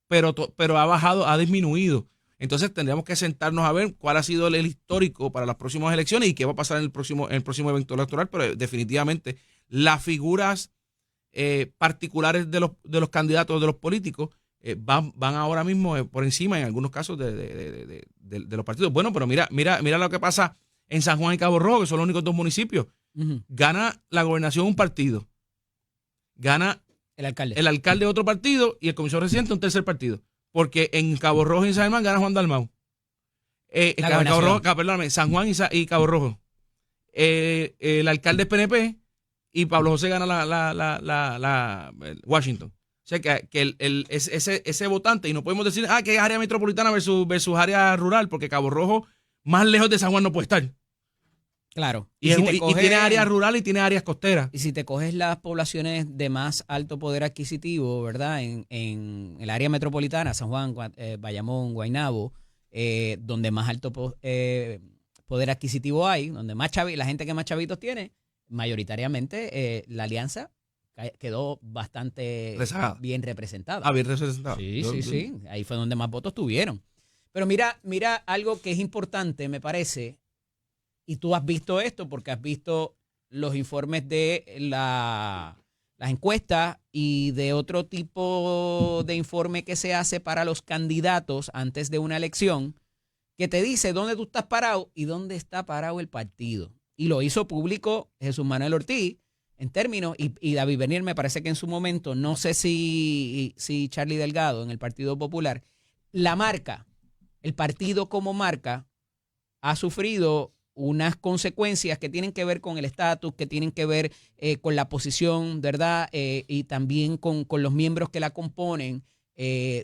pero ha bajado, ha disminuido. Entonces tendríamos que sentarnos a ver cuál ha sido el histórico para las próximas elecciones y qué va a pasar en el próximo evento electoral, pero definitivamente las figuras particulares de los candidatos, de los políticos, van ahora mismo por encima en algunos casos de los partidos. Bueno, pero mira lo que pasa en San Juan y Cabo Rojo, que son los únicos 2 municipios. Gana la gobernación un partido, gana el alcalde de otro partido y el comisionado residente un tercer partido, porque en Cabo Rojo y San Germán gana Juan Dalmau, San Juan y Cabo Rojo, el alcalde es PNP y Pablo José gana la Washington. O sea que ese votante, y no podemos decir que es área metropolitana versus área rural, porque Cabo Rojo más lejos de San Juan no puede estar. Claro. Y tiene áreas rurales y tiene áreas costeras. Y si te coges las poblaciones de más alto poder adquisitivo, ¿verdad? En el área metropolitana, San Juan, Bayamón, Guaynabo, donde más alto poder adquisitivo hay, donde más la gente que más chavitos tiene, mayoritariamente la alianza quedó bastante bien representada. Bien representada. Sí. Ahí fue donde más votos tuvieron. Pero mira algo que es importante, me parece. Y tú has visto esto porque has visto los informes de las encuestas y de otro tipo de informe que se hace para los candidatos antes de una elección, que te dice dónde tú estás parado y dónde está parado el partido. Y lo hizo público Jesús Manuel Ortiz en términos, y David Bernier me parece que en su momento, no sé si Charlie Delgado en el Partido Popular, la marca, el partido como marca, ha sufrido unas consecuencias que tienen que ver con el estatus, que tienen que ver con la posición, ¿verdad? Y también con los miembros que la componen,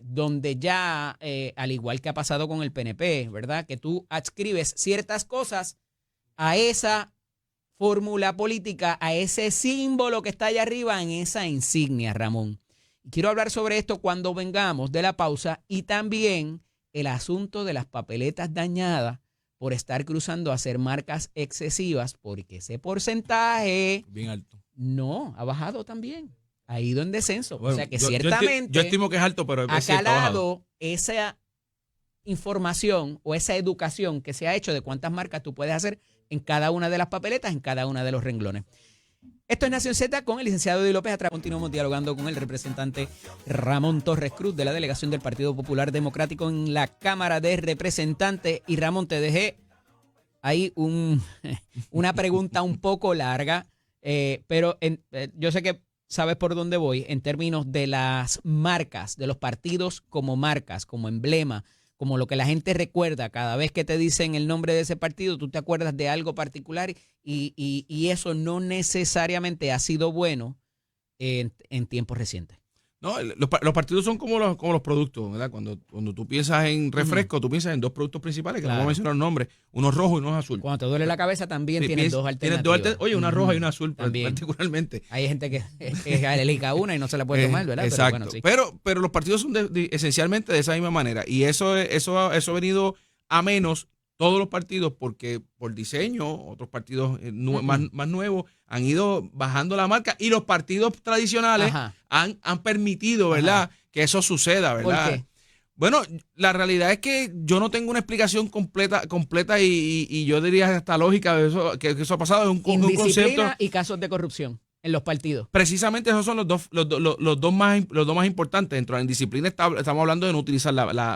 donde ya, al igual que ha pasado con el PNP, ¿verdad? Que tú adscribes ciertas cosas a esa fórmula política, a ese símbolo que está allá arriba en esa insignia, Ramón. Y quiero hablar sobre esto cuando vengamos de la pausa y también el asunto de las papeletas dañadas por estar cruzando a hacer marcas excesivas, porque ese porcentaje bien alto. No, ha bajado también. Ha ido en descenso. Bueno, o sea que ciertamente yo estimo que es alto, pero ha calado esa información o esa educación que se ha hecho de cuántas marcas tú puedes hacer en cada una de las papeletas, en cada una de los renglones. Esto es Nación Z con el licenciado Eddie López. Atrás continuamos dialogando con el representante Ramón Torres Cruz de la delegación del Partido Popular Democrático en la Cámara de Representantes. Y Ramón, te dejé ahí una pregunta un poco larga, pero yo sé que sabes por dónde voy en términos de las marcas, de los partidos como marcas, como emblema, como lo que la gente recuerda. Cada vez que te dicen el nombre de ese partido, tú te acuerdas de algo particular y eso no necesariamente ha sido bueno en tiempos recientes. No, los partidos son como los productos, ¿verdad? Cuando tú piensas en refresco, tú piensas en dos productos principales, que no voy a mencionar el nombre, uno es rojo y uno es azul. Cuando te duele la cabeza también tienes dos alternativas. Oye, una roja y una azul también. Particularmente. Hay gente que elige una y no se la puede tomar, ¿verdad? Exacto. Pero, bueno, sí. pero los partidos son esencialmente de esa misma manera. Y eso ha venido a menos todos los partidos porque por diseño, otros partidos más nuevos han ido bajando la marca y los partidos tradicionales han permitido, ¿verdad? Que eso suceda, ¿verdad? ¿Por qué? Bueno, la realidad es que yo no tengo una explicación completa y yo diría hasta lógica de eso, que eso ha pasado. Es un concepto y casos de corrupción en los partidos. Precisamente esos son los dos más importantes. Dentro de la indisciplina estamos hablando de no utilizar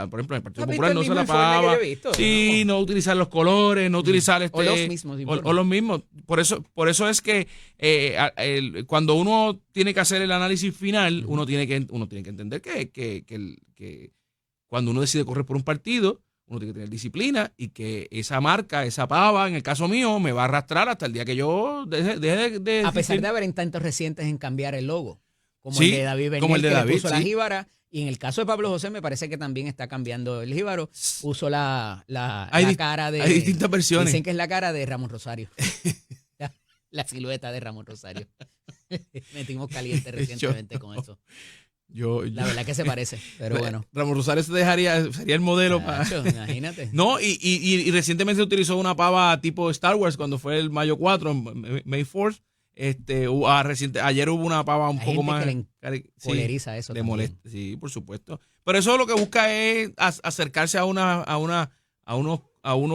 por ejemplo, en el Partido Popular no se la pava. Sí, no utilizar los colores, no utilizar o los mismos. O los mismos. Por eso es que cuando uno tiene que hacer el análisis final, uno tiene que entender que cuando uno decide correr por un partido, uno tiene que tener disciplina y que esa marca, esa pava, en el caso mío, me va a arrastrar hasta el día que yo deje de a pesar de haber intentos recientes en cambiar el logo, como sí, el de David Bernier, como el de que David, le puso sí. la jíbara, y en el caso de Pablo José me parece que también está cambiando el jíbaro, puso la cara de... Hay distintas versiones. Dicen que es la cara de Ramón Rosario. la silueta de Ramón Rosario. Metimos caliente recientemente con eso. La verdad que se parece, pero bueno. Ramón Rosario sería el modelo para. Imagínate. No, y recientemente se utilizó una pava tipo Star Wars cuando fue el Mayo 4, May 4th. Ayer hubo una pava un poco más. Polariza eso. Le molesta, sí, por supuesto. Pero eso lo que busca es acercarse a unos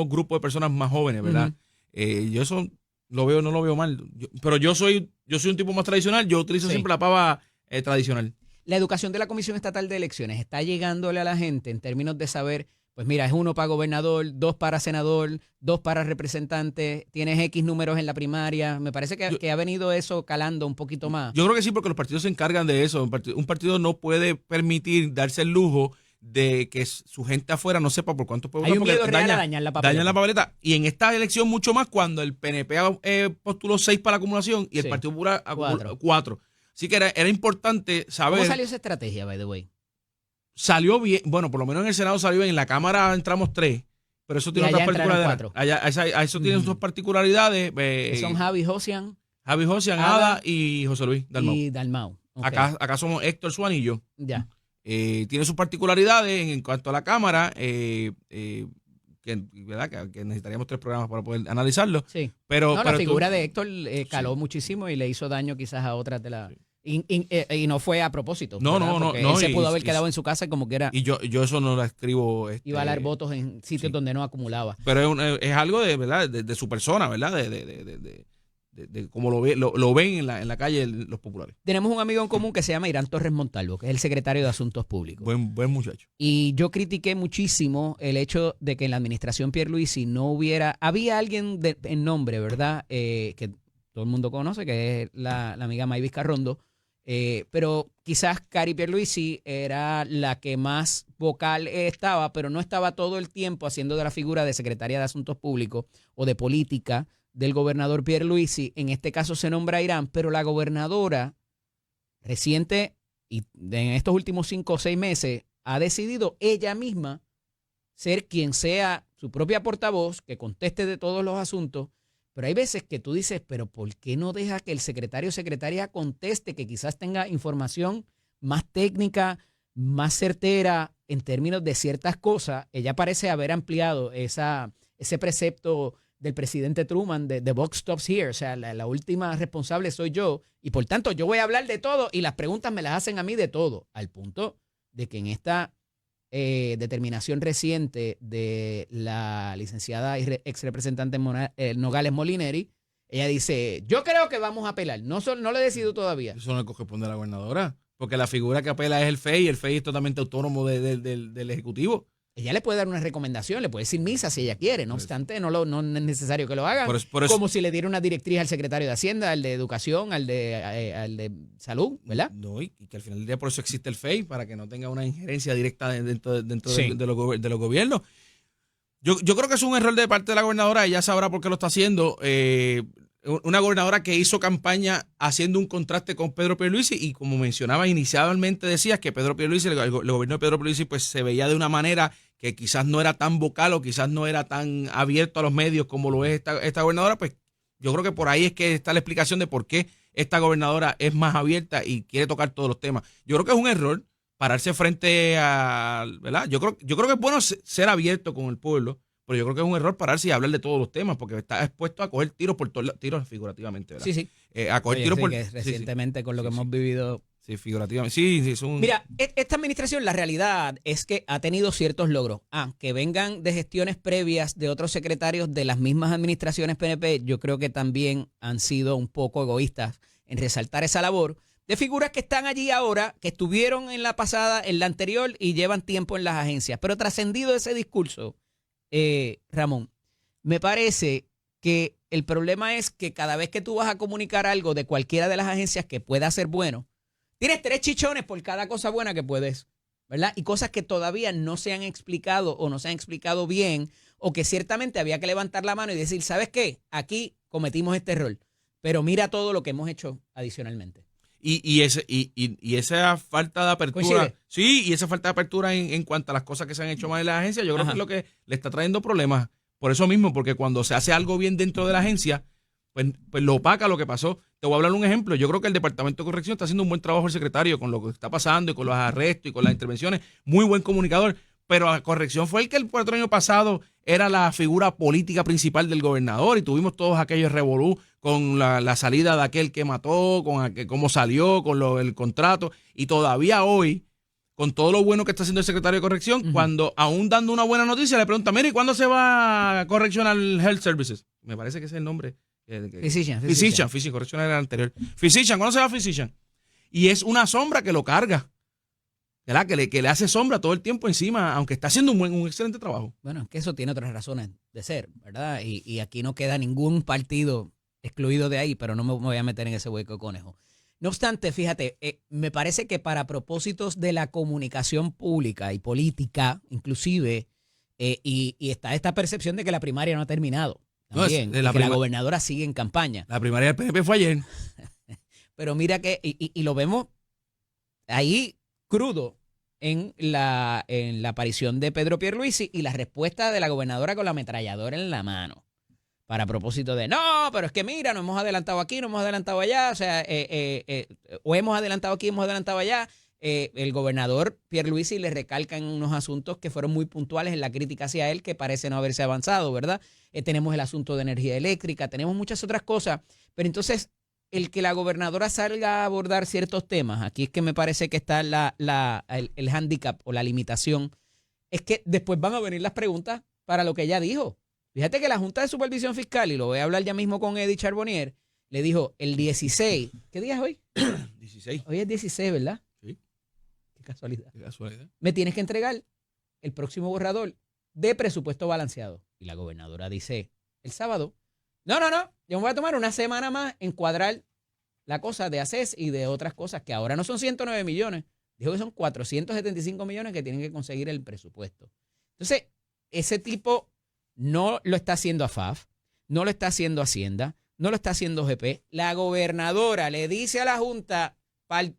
grupos de personas más jóvenes, ¿verdad? Yo eso no lo veo mal. Pero yo soy un tipo más tradicional, yo utilizo siempre la pava tradicional. La educación de la Comisión Estatal de Elecciones está llegándole a la gente en términos de saber, pues mira, es 1 para gobernador, 2 para senador, 2 para representante, tienes X números en la primaria. Me parece que ha venido eso calando un poquito más. Yo creo que sí, porque los partidos se encargan de eso. Un partido no puede permitir darse el lujo de que su gente afuera no sepa por cuánto puede votar. Hay un miedo real a dañar la papeleta. Dañan la papeleta. Y en esta elección mucho más cuando el PNP postuló 6 para la acumulación y el Partido Popular 4. Así que era importante saber. ¿Cómo salió esa estrategia, by the way? Salió bien. Bueno, por lo menos en el Senado salió bien. En la Cámara entramos 3. Pero eso tiene otras particularidades. Eso tiene sus particularidades. Son Javi Josian, Ada y José Luis Dalmau. Okay. Acá somos Héctor Suán y yo. Ya. Tiene sus particularidades en cuanto a la Cámara. ¿Verdad? Que necesitaríamos 3 programas para poder analizarlo. Sí. Pero la figura de Héctor caló muchísimo y le hizo daño quizás a otras de las. Y no fue a propósito. No. Él se pudo haber quedado en su casa como que era. Y yo eso no la escribo. Iba a dar votos en sitios donde no acumulaba. Pero es algo de verdad de su persona, ¿verdad? De cómo lo ven en la calle los populares. Tenemos un amigo en común que se llama Irán Torres Montalvo, que es el secretario de Asuntos Públicos. Buen muchacho. Y yo critiqué muchísimo el hecho de que en la administración Pierluisi no hubiera. Había alguien en nombre, ¿verdad? Que todo el mundo conoce, que es la amiga Mayvis Carrondo. Pero quizás Cari Pierluisi era la que más vocal estaba, pero no estaba todo el tiempo haciendo de la figura de secretaria de Asuntos Públicos o de política del gobernador Pierluisi. En este caso se nombra Irán, pero la gobernadora reciente y en estos últimos 5 o 6 meses ha decidido ella misma ser quien sea su propia portavoz, que conteste de todos los asuntos. Pero hay veces que tú dices, pero ¿por qué no deja que el secretario o secretaria conteste, que quizás tenga información más técnica, más certera en términos de ciertas cosas? Ella parece haber ampliado ese precepto del presidente Truman de Buck Stops Here. O sea, la última responsable soy yo y por tanto yo voy a hablar de todo y las preguntas me las hacen a mí de todo, al punto de que en esta determinación reciente de la licenciada y ex representante Nogales Molineri, ella dice, yo creo que vamos a apelar. No lo he decidido todavía. Eso no le corresponde a la gobernadora, porque la figura que apela es el FEI, y el FEI es totalmente autónomo del Ejecutivo. Ella le puede dar una recomendación, le puede decir misa si ella quiere, no obstante, no es necesario que lo haga. Como si le diera una directriz al secretario de Hacienda, al de Educación, al de Salud, ¿verdad? No, y que al final del día por eso existe el FEI, para que no tenga una injerencia directa dentro de los gobiernos. Yo creo que es un error de parte de la gobernadora, ella sabrá por qué lo está haciendo. Una gobernadora que hizo campaña haciendo un contraste con Pedro Pierluisi, y como mencionaba inicialmente, decías que Pedro Pierluisi, el gobierno de Pedro Pierluisi, pues se veía de una manera que quizás no era tan vocal o quizás no era tan abierto a los medios como lo es esta gobernadora. Pues yo creo que por ahí es que está la explicación de por qué esta gobernadora es más abierta y quiere tocar todos los temas. Yo creo que es un error pararse frente a, ¿verdad? Yo creo que es bueno ser abierto con el pueblo, pero yo creo que es un error pararse y hablar de todos los temas, porque está expuesto a coger tiros por todos los tiros figurativamente, ¿verdad? Sí. A coger tiros por... Que recientemente con lo que hemos vivido... Sí, figurativamente. Sí, Mira, esta administración, la realidad es que ha tenido ciertos logros. Que vengan de gestiones previas de otros secretarios de las mismas administraciones PNP, yo creo que también han sido un poco egoístas en resaltar esa labor de figuras que están allí ahora, que estuvieron en la pasada, en la anterior y llevan tiempo en las agencias. Pero trascendido ese discurso, Ramón, me parece que el problema es que cada vez que tú vas a comunicar algo de cualquiera de las agencias que pueda ser bueno, tienes 3 chichones por cada cosa buena que puedes, ¿verdad? Y cosas que todavía no se han explicado o no se han explicado bien, o que ciertamente había que levantar la mano y decir, ¿sabes qué? Aquí cometimos este error, pero mira todo lo que hemos hecho adicionalmente. Y esa falta de apertura, ¿Coincide? sí, y esa falta de apertura en cuanto a las cosas que se han hecho mal en la agencia, yo creo que es lo que le está trayendo problemas. Por eso mismo, porque cuando se hace algo bien dentro de la agencia, pues lo opaca lo que pasó. Te voy a hablar un ejemplo. Yo creo que el Departamento de Corrección está haciendo un buen trabajo el secretario con lo que está pasando y con los arrestos y con las intervenciones. Muy buen comunicador. Pero la Corrección fue el que el 4 años pasado era la figura política principal del gobernador, y tuvimos todos aquellos revolú con la salida de aquel que mató, con cómo salió, con el contrato. Y todavía hoy, con todo lo bueno que está haciendo el secretario de Corrección, cuando aún dando una buena noticia le pregunta, mire, ¿cuándo se va a Correctional Health Services? Me parece que ese es el nombre. Physician, corrección era el anterior. Physician, ¿cuándo se va Physician? Y es una sombra que lo carga, ¿verdad? Que le hace sombra todo el tiempo encima, aunque está haciendo un excelente trabajo. Bueno, es que eso tiene otras razones de ser, ¿verdad? Y aquí no queda ningún partido excluido de ahí, pero no me voy a meter en ese hueco de conejo. No obstante, fíjate, me parece que para propósitos de la comunicación pública y política, inclusive, y está esta percepción de que la primaria no ha terminado. También, que la gobernadora sigue en campaña. La primaria del PNP fue ayer. Pero mira que, y lo vemos ahí crudo en la aparición de Pedro Pierluisi y la respuesta de la gobernadora con la ametralladora en la mano. Para propósito de, no, pero es que mira, nos hemos adelantado aquí, nos hemos adelantado allá, o sea, o hemos adelantado aquí, hemos adelantado allá. El gobernador Pierluisi le recalca en unos asuntos que fueron muy puntuales en la crítica hacia él, que parece no haberse avanzado, ¿verdad? Tenemos el asunto de energía eléctrica, tenemos muchas otras cosas, pero entonces el que la gobernadora salga a abordar ciertos temas, aquí es que me parece que está el hándicap o la limitación, es que después van a venir las preguntas para lo que ella dijo. Fíjate que la Junta de Supervisión Fiscal, y lo voy a hablar ya mismo con Eddie Charbonnier, le dijo el 16, ¿qué día es hoy? 16. Hoy es 16, ¿verdad? Sí. Qué casualidad. Qué casualidad. Me tienes que entregar el próximo borrador de presupuesto balanceado. Y la gobernadora dice el sábado, no, yo me voy a tomar una semana más en cuadrar la cosa de ACES y de otras cosas que ahora no son 109 millones. Dijo que son 475 millones que tienen que conseguir el presupuesto. Entonces, ese tipo no lo está haciendo AFAF, no lo está haciendo Hacienda, no lo está haciendo GP. La gobernadora le dice a la Junta, para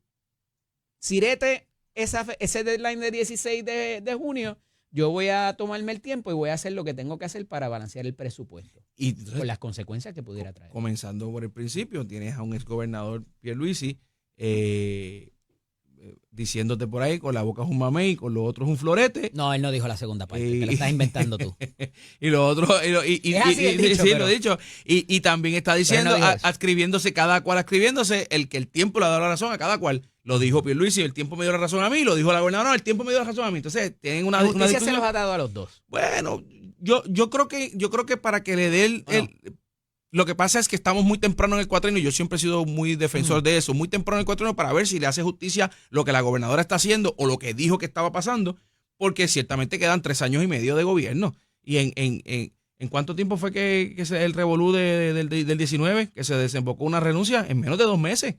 Sirete, ese deadline de 16 de junio, yo voy a tomarme el tiempo y voy a hacer lo que tengo que hacer para balancear el presupuesto. Y con las consecuencias que pudiera traer. Comenzando por el principio, tienes a un exgobernador Pierluisi diciéndote por ahí con la boca es un mamey y con lo otro es un florete. No, él no dijo la segunda parte, te la estás inventando tú. Y lo otro, lo he dicho. Y también está diciendo, adscribiéndose, cada cual adscribiéndose, el que el tiempo le da la razón a cada cual. Lo dijo Pierluisi, el tiempo me dio la razón a mí, lo dijo la gobernadora, el tiempo me dio la razón a mí. Entonces, tienen una La justicia se discusión. los ha dado a los dos. Bueno, yo creo que para que le dé lo que pasa es que estamos muy temprano en el cuatrienio, yo siempre he sido muy defensor de eso, muy temprano en el cuatrienio para ver si le hace justicia lo que la gobernadora está haciendo o lo que dijo que estaba pasando, porque ciertamente quedan 3 años y medio de gobierno. Y ¿en cuánto tiempo fue que el revolú del 19, que se desembocó una renuncia? En menos de 2 meses.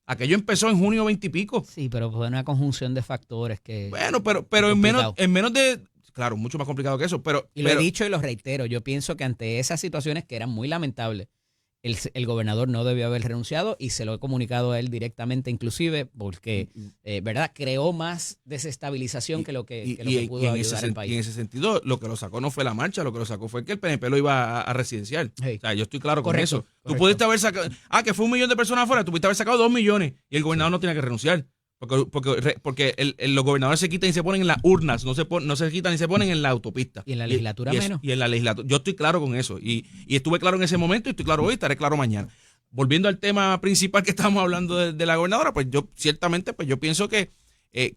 Aquello empezó en junio 20 y pico. Sí, pero fue una conjunción de factores que... Bueno, pero en menos de... Claro, mucho más complicado que eso, pero... Y lo he dicho y lo reitero, yo pienso que ante esas situaciones que eran muy lamentables, el gobernador no debió haber renunciado y se lo he comunicado a él directamente inclusive porque, ¿verdad? Creó más desestabilización que lo que pudo ayudar al país. Y en ese sentido, lo que lo sacó no fue la marcha, lo que lo sacó fue que el PNP lo iba a residencial. Sí. O sea, yo estoy claro con Correcto, eso. correcto. Tú pudiste haber sacado... que fue 1 millón de personas afuera, tú pudiste haber sacado 2 millones y el gobernador no tenía que renunciar. Porque los gobernadores se quitan y se ponen en las urnas, no se quitan y se ponen en la autopista. Y en la legislatura menos. Y en la legislatura. Yo estoy claro con eso. Y estuve claro en ese momento y estoy claro hoy, estaré claro mañana. Volviendo al tema principal que estamos hablando de la gobernadora, pues yo ciertamente pues yo pienso que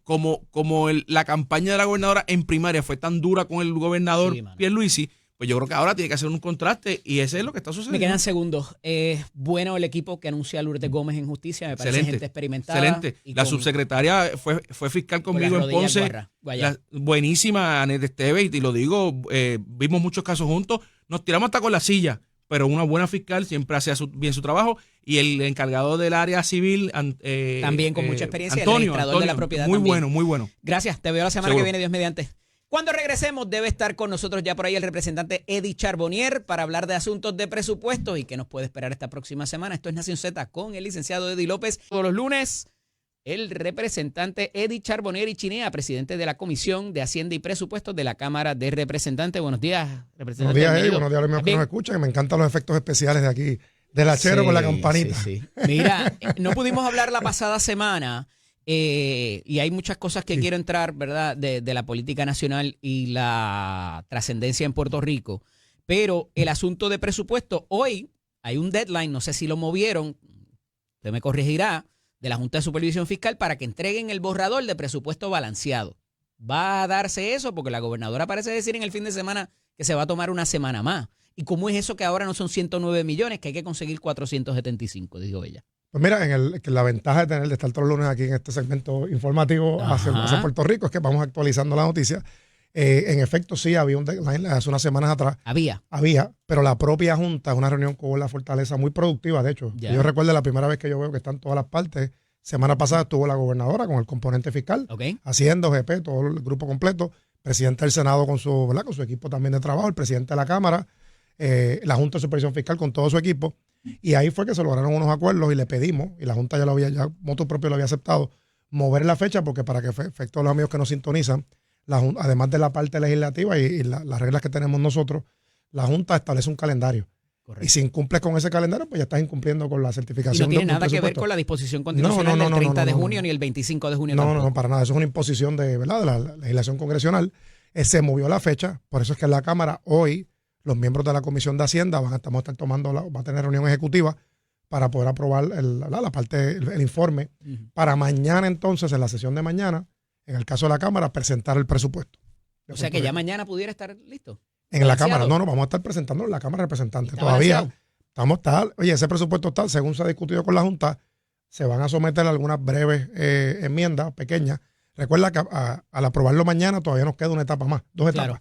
como la campaña de la gobernadora en primaria fue tan dura con el gobernador Pierluisi, pues yo creo que ahora tiene que hacer un contraste y ese es lo que está sucediendo. Me quedan segundos. Bueno el equipo que anuncia a Lourdes Gómez en justicia, me parece gente experimentada. Excelente. La subsecretaria fue fiscal conmigo en Ponce. Buenísima, Anet Esteves, y lo digo, vimos muchos casos juntos, nos tiramos hasta con la silla, pero una buena fiscal siempre hace bien su trabajo y el encargado del área civil también con mucha experiencia, Antonio, el registrador de la propiedad muy también. muy bueno. Gracias, te veo la semana que viene, Dios mediante. Cuando regresemos debe estar con nosotros ya por ahí el representante Eddie Charbonnier para hablar de asuntos de presupuestos y qué nos puede esperar esta próxima semana. Esto es Nación Z con el licenciado Eddie López. Todos los lunes, el representante Eddie Charbonnier y Chinea, presidente de la Comisión de Hacienda y Presupuestos de la Cámara de Representantes. Buenos días, representante. Buenos días, Eddie. Buenos días a los que nos escuchan. Que me encantan los efectos especiales de aquí, del hachero con la campanita. Sí. Mira, no pudimos hablar la pasada semana. Y hay muchas cosas que quiero entrar, ¿verdad?, de la política nacional y la trascendencia en Puerto Rico. Pero el asunto de presupuesto, hoy hay un deadline, no sé si lo movieron, usted me corregirá, de la Junta de Supervisión Fiscal para que entreguen el borrador de presupuesto balanceado. ¿Va a darse eso? Porque la gobernadora parece decir en el fin de semana que se va a tomar una semana más. ¿Y cómo es eso que ahora no son 109 millones, que hay que conseguir 475, dijo ella? Pues mira, la ventaja de estar todos los lunes aquí en este segmento informativo hacia Puerto Rico es que vamos actualizando la noticia. En efecto, sí, había un deadline hace unas semanas atrás. Había, pero la propia Junta, una reunión con la Fortaleza muy productiva, de hecho. Yo recuerdo la primera vez que yo veo que están todas las partes. Semana pasada estuvo la gobernadora con el componente fiscal, Hacienda, OGP, todo el grupo completo, presidente del Senado con su equipo también de trabajo, el presidente de la Cámara, la Junta de Supervisión Fiscal con todo su equipo. Y ahí fue que se lograron unos acuerdos y le pedimos, y la Junta ya motu propio lo había aceptado, mover la fecha porque para que efecto los amigos que nos sintonizan, además de la parte legislativa y las reglas que tenemos nosotros, la Junta establece un calendario. Correcto. Y si incumples con ese calendario, pues ya estás incumpliendo con la certificación. Y no tiene nada que ver con la disposición constitucional del 30 de junio ni el 25 de junio. No, para nada. Eso es una imposición de la legislación congresional. Se movió la fecha, por eso es que en la Cámara hoy los miembros de la Comisión de Hacienda van a tener reunión ejecutiva para poder aprobar el informe. Para mañana entonces, en la sesión de mañana, en el caso de la Cámara, presentar el presupuesto. O sea que ya mañana pudiera estar listo. En la Cámara, no, vamos a estar presentándolo en la Cámara de Representantes. Todavía ese presupuesto está, según se ha discutido con la Junta, se van a someter algunas breves enmiendas pequeñas. Recuerda que al aprobarlo mañana todavía nos queda una etapa más, 2 etapas.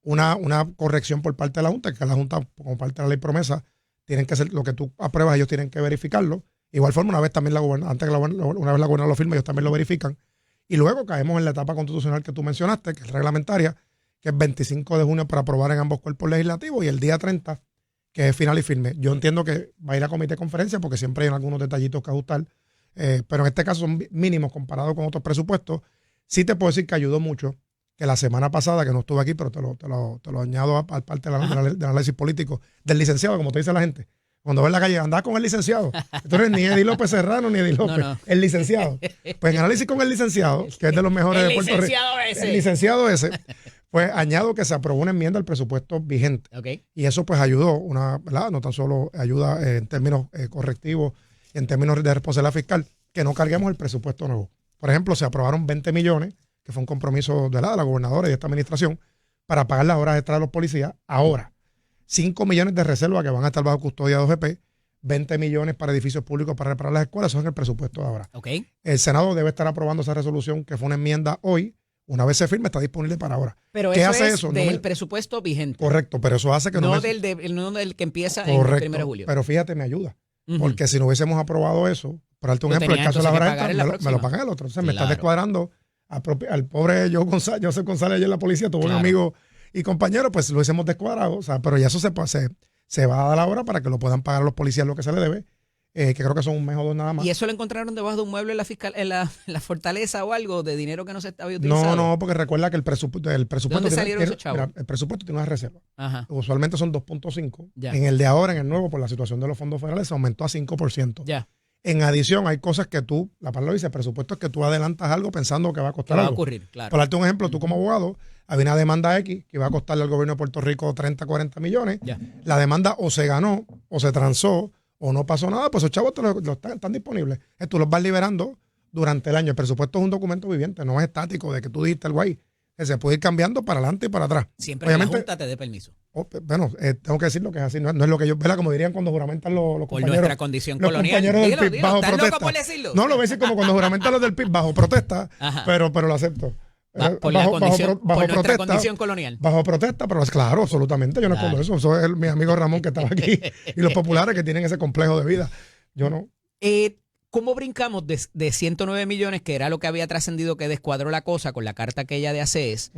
Una corrección por parte de la Junta, que la Junta, como parte de la ley promesa, tienen que ser lo que tú apruebas, ellos tienen que verificarlo. Igual forma, una vez también la gobernadora lo firma, ellos también lo verifican. Y luego caemos en la etapa constitucional que tú mencionaste, que es reglamentaria, que es 25 de junio para aprobar en ambos cuerpos legislativos, y el día 30, que es final y firme. Yo entiendo que va a ir a comité de conferencia porque siempre hay algunos detallitos que ajustar, pero en este caso son mínimos comparados con otros presupuestos. Sí te puedo decir que ayudó mucho que la semana pasada, que no estuve aquí, pero te lo añado al parte del análisis político del licenciado, como te dice la gente. Cuando ves en la calle, andás con el licenciado. Tú eres ni Eddie López Serrano ni Eddie López, el licenciado. Pues en análisis con el licenciado, que es de los mejores de Puerto Rico. El licenciado ese. Pues añado que se aprobó una enmienda al presupuesto vigente. Y eso pues ayudó, ¿verdad? No tan solo ayuda en términos correctivos y en términos de responsabilidad fiscal, que no carguemos el presupuesto nuevo. Por ejemplo, se aprobaron 20 millones, que fue un compromiso de la gobernadora y de esta administración, para pagar las horas extras de los policías. Ahora, 5 millones de reserva que van a estar bajo custodia de OGP, 20 millones para edificios públicos para reparar las escuelas, eso es en el presupuesto de ahora. Okay. El Senado debe estar aprobando esa resolución, que fue una enmienda hoy. Una vez se firme, está disponible para ahora. Pero ¿Qué eso hace es eso? del presupuesto vigente. Correcto, pero eso hace que no del que empieza en el 1 de julio. Pero fíjate, me ayuda. Porque si no hubiésemos aprobado eso, por darte un ejemplo, el caso de la hora me lo pagan el otro. Entonces me está descuadrando al pobre José González ayer en la policía, tuvo un amigo y compañero, pues lo hubiésemos descuadrado. O sea, pero ya eso se va a dar la hora para que lo puedan pagar a los policías lo que se le debe. Que creo que son un mes o dos nada más. ¿Y eso lo encontraron debajo de un mueble en la fortaleza o algo de dinero que no se estaba utilizando? No, porque recuerda que el presupuesto ¿Dónde salieron esos chavos? Mira, el presupuesto tiene una reserva. Ajá. Usualmente son 2.5. Ya. En el de ahora, en el nuevo, por la situación de los fondos federales, se aumentó a 5%. Ya. En adición, hay cosas que la palabra dice, presupuesto es que tú adelantas algo pensando que va a costar va algo. a ocurrir, claro. Por darte un ejemplo, tú como abogado, había una demanda X que iba a costarle al gobierno de Puerto Rico 30, 40 millones. Ya. La demanda o se ganó o se transó o no pasó nada, pues esos chavos están disponibles. Tú los vas liberando durante el año. El presupuesto es un documento viviente, no es estático de que tú dijiste algo ahí. Se puede ir cambiando para adelante y para atrás. Siempre que la Junta te dé permiso. Tengo que decir lo que es así. No es lo que yo, ¿verdad? Como dirían cuando juramentan los por compañeros. Nuestra condición los colonial. compañeros del PIB bajo protesta. ¿Estás loco por decirlo? No, lo voy a decir como cuando juramentan los del PIB bajo protesta, pero lo acepto. Por nuestra condición colonial. Bajo protesta, pero claro, absolutamente. Yo no escondo eso. Eso es mi amigo Ramón que estaba aquí y los populares que tienen ese complejo de vida. Yo no. ¿Cómo brincamos de 109 millones, que era lo que había trascendido que descuadró la cosa con la carta aquella de ACES?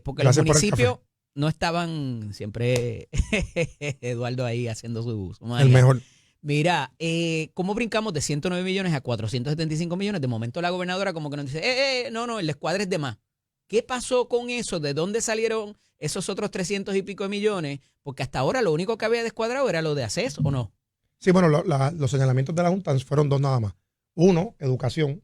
Porque Gracias los municipios no estaban siempre Eduardo ahí haciendo su magia. El mejor. Mira, ¿cómo brincamos de 109 millones a 475 millones? De momento la gobernadora como que nos dice, no, el descuadre es de más. ¿Qué pasó con eso? ¿De dónde salieron esos otros 300 y pico de millones? Porque hasta ahora lo único que había descuadrado era lo de ACES, ¿o no? Sí, bueno, los señalamientos de la Junta fueron dos nada más. Uno, educación,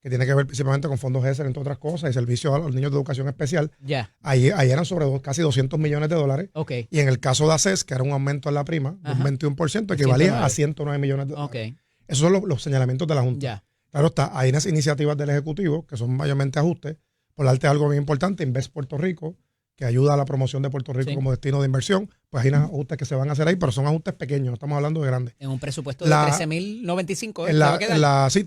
que tiene que ver principalmente con fondos GESER, entre otras cosas, y servicios a los niños de educación especial. Ya. Ahí eran sobre casi 200 millones de dólares. Okay. Y en el caso de ACES, que era un aumento en la prima, de un 21%, equivalía a 109 millones de dólares. Okay. Esos son los señalamientos de la Junta. Ya. Claro está, hay unas iniciativas del Ejecutivo que son mayormente ajustes. Por darte algo bien importante, Invest Puerto Rico, que ayuda a la promoción de Puerto Rico como destino de inversión, pues hay unos ajustes que se van a hacer ahí, pero son ajustes pequeños, no estamos hablando de grandes. En un presupuesto de 13.095. Sí,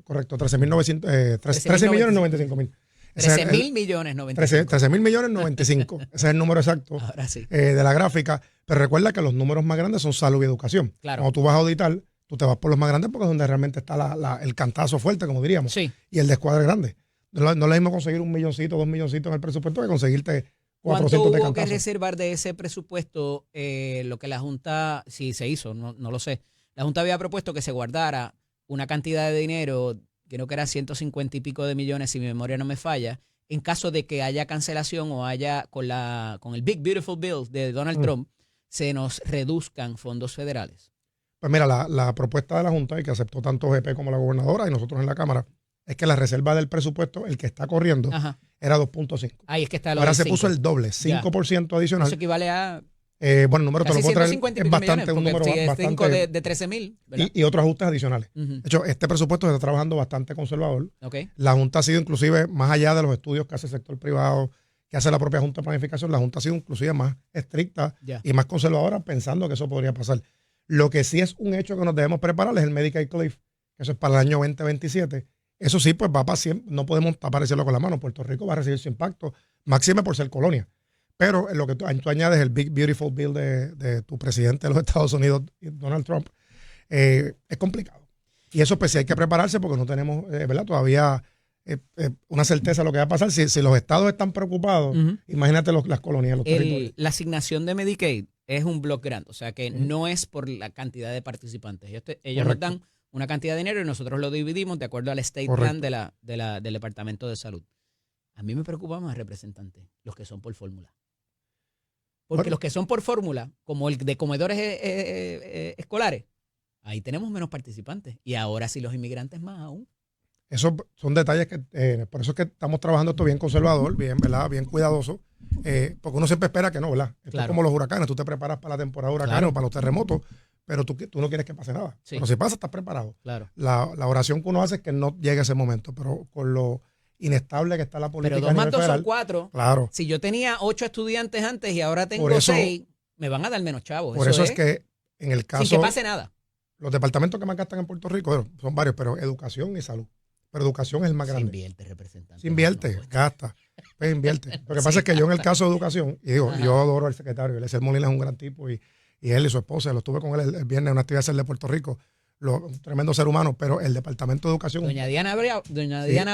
correcto, 13 millones 95 mil. 13.000 millones 95. 13.000 millones 95. Ese es el número exacto. Ahora sí. De la gráfica. Pero recuerda que los números más grandes son salud y educación. Claro. Cuando tú vas a auditar, tú te vas por los más grandes porque es donde realmente está el cantazo fuerte, como diríamos. Sí. Y el descuadre grande. No es lo mismo conseguir 1 milloncito, 2 milloncitos en el presupuesto que conseguirte 400 ¿Cuánto de hubo cantazo? que reservar de ese presupuesto? Lo que la Junta, si se hizo, no lo sé. La Junta había propuesto que se guardara una cantidad de dinero, creo que era 150 y pico de millones, si mi memoria no me falla, en caso de que haya cancelación o haya con el Big Beautiful Bill de Donald Trump, se nos reduzcan fondos federales. Pues mira, la propuesta de la Junta, y que aceptó tanto GP como la gobernadora y nosotros en la Cámara, es que la reserva del presupuesto, el que está corriendo, era 2.5. Ahí es que está lo Ahora del se 5. puso el doble, 5% adicional. Eso equivale a bueno, el número te lo puedo traer, 150 es bastante, un número bastante. 5 de 13.000. Y otros ajustes adicionales. Uh-huh. De hecho, este presupuesto se está trabajando bastante conservador. Okay. La Junta ha sido inclusive, más allá de los estudios que hace el sector privado, que hace la propia Junta de Planificación, la Junta ha sido inclusive más estricta y más conservadora pensando que eso podría pasar. Lo que sí es un hecho que nos debemos preparar es el Medicaid Cliff, que eso es para el año 2027. Eso sí, pues va para siempre, no podemos tapar el cielo con la mano. Puerto Rico va a recibir su impacto, máxime por ser colonia. Pero en lo que tú añades el Big Beautiful Bill de tu presidente de los Estados Unidos, Donald Trump, es complicado. Y eso pues sí hay que prepararse porque no tenemos, ¿verdad? Todavía una certeza de lo que va a pasar. Si los estados están preocupados, imagínate las colonias, los territorios. La asignación de Medicaid es un bloque grande, o sea que no es por la cantidad de participantes. Ellos nos dan una cantidad de dinero y nosotros lo dividimos de acuerdo al state plan del Departamento de Salud. A mí me preocupa más, representantes, los que son por fórmula. Porque los que son por fórmula, como el de comedores escolares, ahí tenemos menos participantes. Y ahora sí los inmigrantes más aún. Esos son detalles que, por eso es que estamos trabajando esto bien conservador, bien, ¿verdad? Bien cuidadoso, porque uno siempre espera que no, ¿verdad? Esto es como los huracanes, tú te preparas para la temporada de huracanes o para los terremotos, pero tú no quieres que pase nada. Sí. Pero si pasa, estás preparado. Claro. La oración que uno hace es que no llegue ese momento, pero con lo inestable que está la política Pero 2 a más nivel 2 federal, son 4. claro. Si yo tenía 8 estudiantes antes y ahora tengo Por eso- 6, me van a dar menos chavos. Por eso es que en el caso, sin que pase nada. los departamentos que más gastan en Puerto Rico, bueno, son varios, pero educación y salud. Pero educación es el más Se grande. invierte, representante. Se invierte, gasta, pues invierte. Lo que pasa es que yo en el caso de educación, y digo, Ajá. yo adoro al secretario, Eliezer Molina es un gran tipo, y él y su esposa, lo estuve con él el viernes en una actividad de Puerto Rico, un tremendo ser humano, pero el departamento de educación, Doña Diana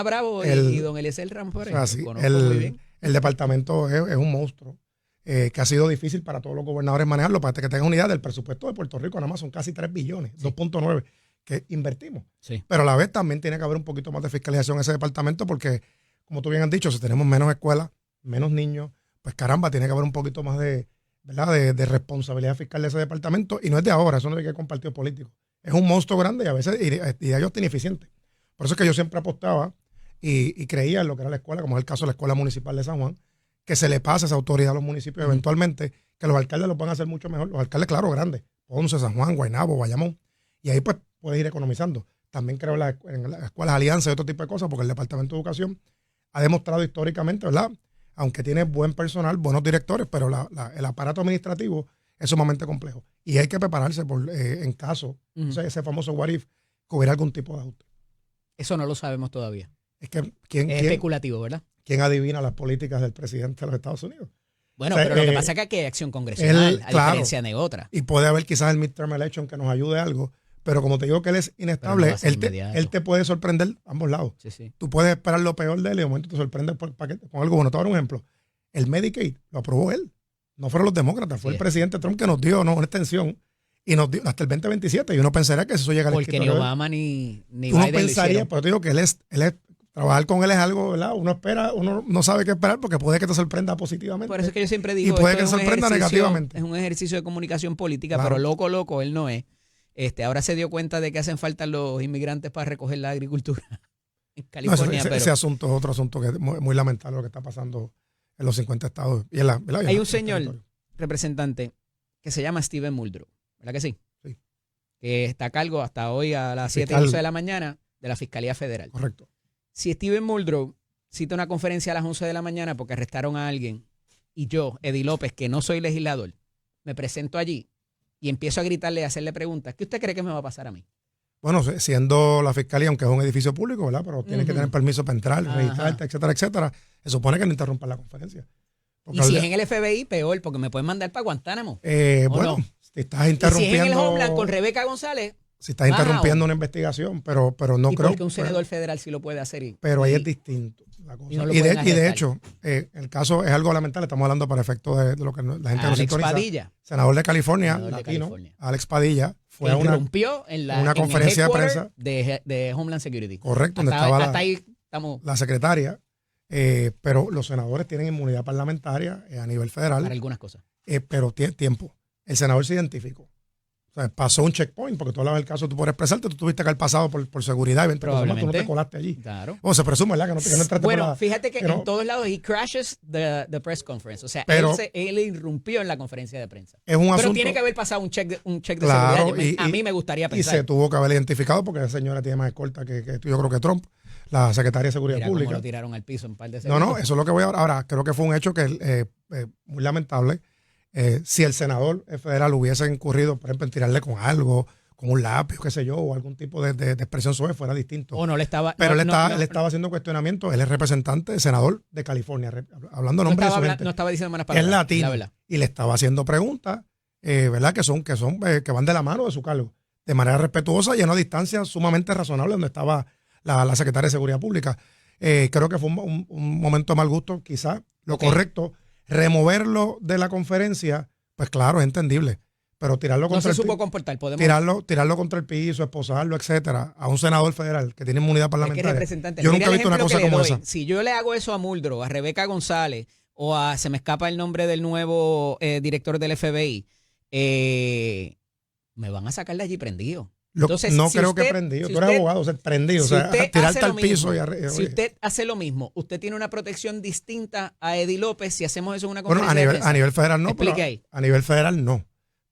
Bravo el- y don Eliezer Ramos. o sea, sí, Conozco muy bien. el departamento es un monstruo, que ha sido difícil para todos los gobernadores manejarlo. Para que tengan una idea del presupuesto de Puerto Rico, nada más son casi 3 billones, 2.9 que invertimos. Sí. Pero a la vez también tiene que haber un poquito más de fiscalización en ese departamento porque, como tú bien has dicho, si tenemos menos escuelas, menos niños, pues caramba, tiene que haber un poquito más de, ¿verdad? de responsabilidad fiscal de ese departamento. Y no es de ahora, eso no hay que con partidos políticos. Es un monstruo grande y a veces y de ellos es ineficiente. Por eso es que yo siempre apostaba y creía en lo que era la escuela, como es el caso de la Escuela Municipal de San Juan, que se le pase esa autoridad a los municipios eventualmente, que los alcaldes lo puedan hacer mucho mejor. Los alcaldes, claro, grandes, Ponce, San Juan, Guaynabo, Bayamón, y ahí pues puedes ir economizando. También creo en las escuelas alianzas y otro tipo de cosas, porque el Departamento de Educación ha demostrado históricamente, ¿verdad? Aunque tiene buen personal, buenos directores, pero el aparato administrativo es sumamente complejo. Y hay que prepararse en caso, Ujú. o sea, ese famoso what if, que hubiera algún tipo de ajuste. Eso no lo sabemos todavía. Es que, Es ¿quién especulativo, ¿verdad? adivina las políticas del presidente de los Estados Unidos? Bueno, O sea, pero lo que pasa es que aquí hay acción congresional, a claro. diferencia de otra. Y puede haber quizás el midterm election que nos ayude algo, pero como te digo que él es inestable, Pero no va a ser él inmediato. te puede sorprender a ambos lados. Sí, sí. Tú puedes esperar lo peor de él y de momento te sorprendes con algo bueno. Te voy a dar un ejemplo. El Medicaid lo aprobó él, no fueron los demócratas, fue Sí. el presidente Trump que nos dio una extensión y nos dio hasta el 2027 y uno pensaría que eso llega al Porque ni escritorio de él. Obama ni Tú Biden no lo pensarías, hicieron. pero te digo que él es trabajar con él es algo, ¿verdad? Uno espera, uno no sabe qué esperar porque puede que te sorprenda positivamente. Por eso es que yo siempre digo, Y puede esto que es un sorprenda ejercicio- negativamente. Es un ejercicio de comunicación política, Claro. pero loco, él no es. Ahora se dio cuenta de que hacen falta los inmigrantes para recoger la agricultura en No, California. ese asunto es otro asunto que es muy lamentable lo que está pasando en los 50 estados. Y ¿verdad? Y en Hay los un señor, territorios. representante, que se llama Steven Muldrow, ¿verdad que sí? Sí. Que está a cargo hasta hoy a las Fiscal. 7:11 de la mañana de la Fiscalía Federal. Correcto. Si Steven Muldrow cita una conferencia a las 11 de la mañana porque arrestaron a alguien y yo, Eddie López, que no soy legislador, me presento allí y empiezo a gritarle y a hacerle preguntas, ¿qué usted cree que me va a pasar a mí? Bueno, siendo la fiscalía, aunque es un edificio público, ¿verdad? Pero tienes que Ujú. tener permiso para entrar, Ajá. registrarte, etcétera, etcétera. Se supone que no interrumpan la conferencia. Porque Y si al- es en el FBI, peor, porque me pueden mandar para Guantánamo. bueno, ¿o no? si estás Y si es en interrumpiendo, el Homeland con Rebeca González, si estás más interrumpiendo aún. una investigación, pero no ¿y creo. porque un senador federal sí lo puede hacer? Pero ahí y- es distinto la cosa. y no lo Y de pueden arrestar. hecho, el caso es algo lamentable. Estamos hablando para efectos de lo que la gente no Alex sintoniza. Padilla, Senador de California, Senador de latino, California. Alex Padilla, fue que a una. irrumpió en una en el conferencia de headquarter prensa. de Homeland Security. Correcto, donde Hasta, estaba hasta la, ahí estamos la secretaria. Pero los senadores tienen inmunidad parlamentaria a nivel federal. para algunas cosas. Pero tiempo. El senador se identificó. O sea, pasó un checkpoint, porque tú hablabas del caso, tú puedes expresarte, tú tuviste que haber pasado por seguridad, eventualmente tú no Probablemente. te colaste allí. Claro. O se presume, ¿verdad? Que no entraste por Bueno, la- fíjate que pero- en todos lados he crashes the press conference. O sea, Pero- él irrumpió en la conferencia de prensa. Es un Pero asunto. tiene que haber pasado un check de Claro, seguridad. A mí me gustaría Y pensar. se tuvo que haber identificado porque esa señora tiene más escolta que yo creo que Trump, la secretaria de Seguridad Mira cómo Pública. lo tiraron al piso en un par de No, segundos. eso es lo que voy a ahora. Creo que fue un hecho que muy lamentable. Si el senador federal hubiese incurrido, por ejemplo, en tirarle con algo, con un lápiz, qué sé yo, o algún tipo de expresión suave, fuera distinto. O no le estaba. Pero no, él, no, estaba, no, él estaba haciendo cuestionamiento. Él es representante, senador de California, hablando en no nombre de estaba su habla- gente. no estaba diciendo malas Es palabras. latino. La verdad. Y le estaba haciendo preguntas, ¿verdad? Que van de la mano de su cargo, de manera respetuosa y a una distancia sumamente razonable donde estaba la secretaria de Seguridad Pública. Creo que fue un momento de mal gusto, quizás. Lo Ok. correcto, removerlo de la conferencia, pues claro, es entendible. Pero tirarlo No contra se el supo pi- comportar. Podemos. tirarlo contra el piso, esposarlo, etcétera, a un senador federal que tiene inmunidad Es que parlamentaria. representante. Yo Mira nunca he el visto una ejemplo cosa que le como doy. esa. Si yo le hago eso a Muldrow, a Rebeca González, o a, se me escapa el nombre del nuevo director del FBI, me van a sacar de allí prendido. Entonces, no si creo usted- que prendido. si Tú eres usted- abogado, o sea, prendido. si o sea, usted tirarte hace al lo piso mismo, y arriba. Si usted hace lo mismo, usted tiene una protección distinta a Eddie López si hacemos eso en una Bueno, conferencia de a prensa. nivel federal no, pero Explique ahí. a nivel federal no.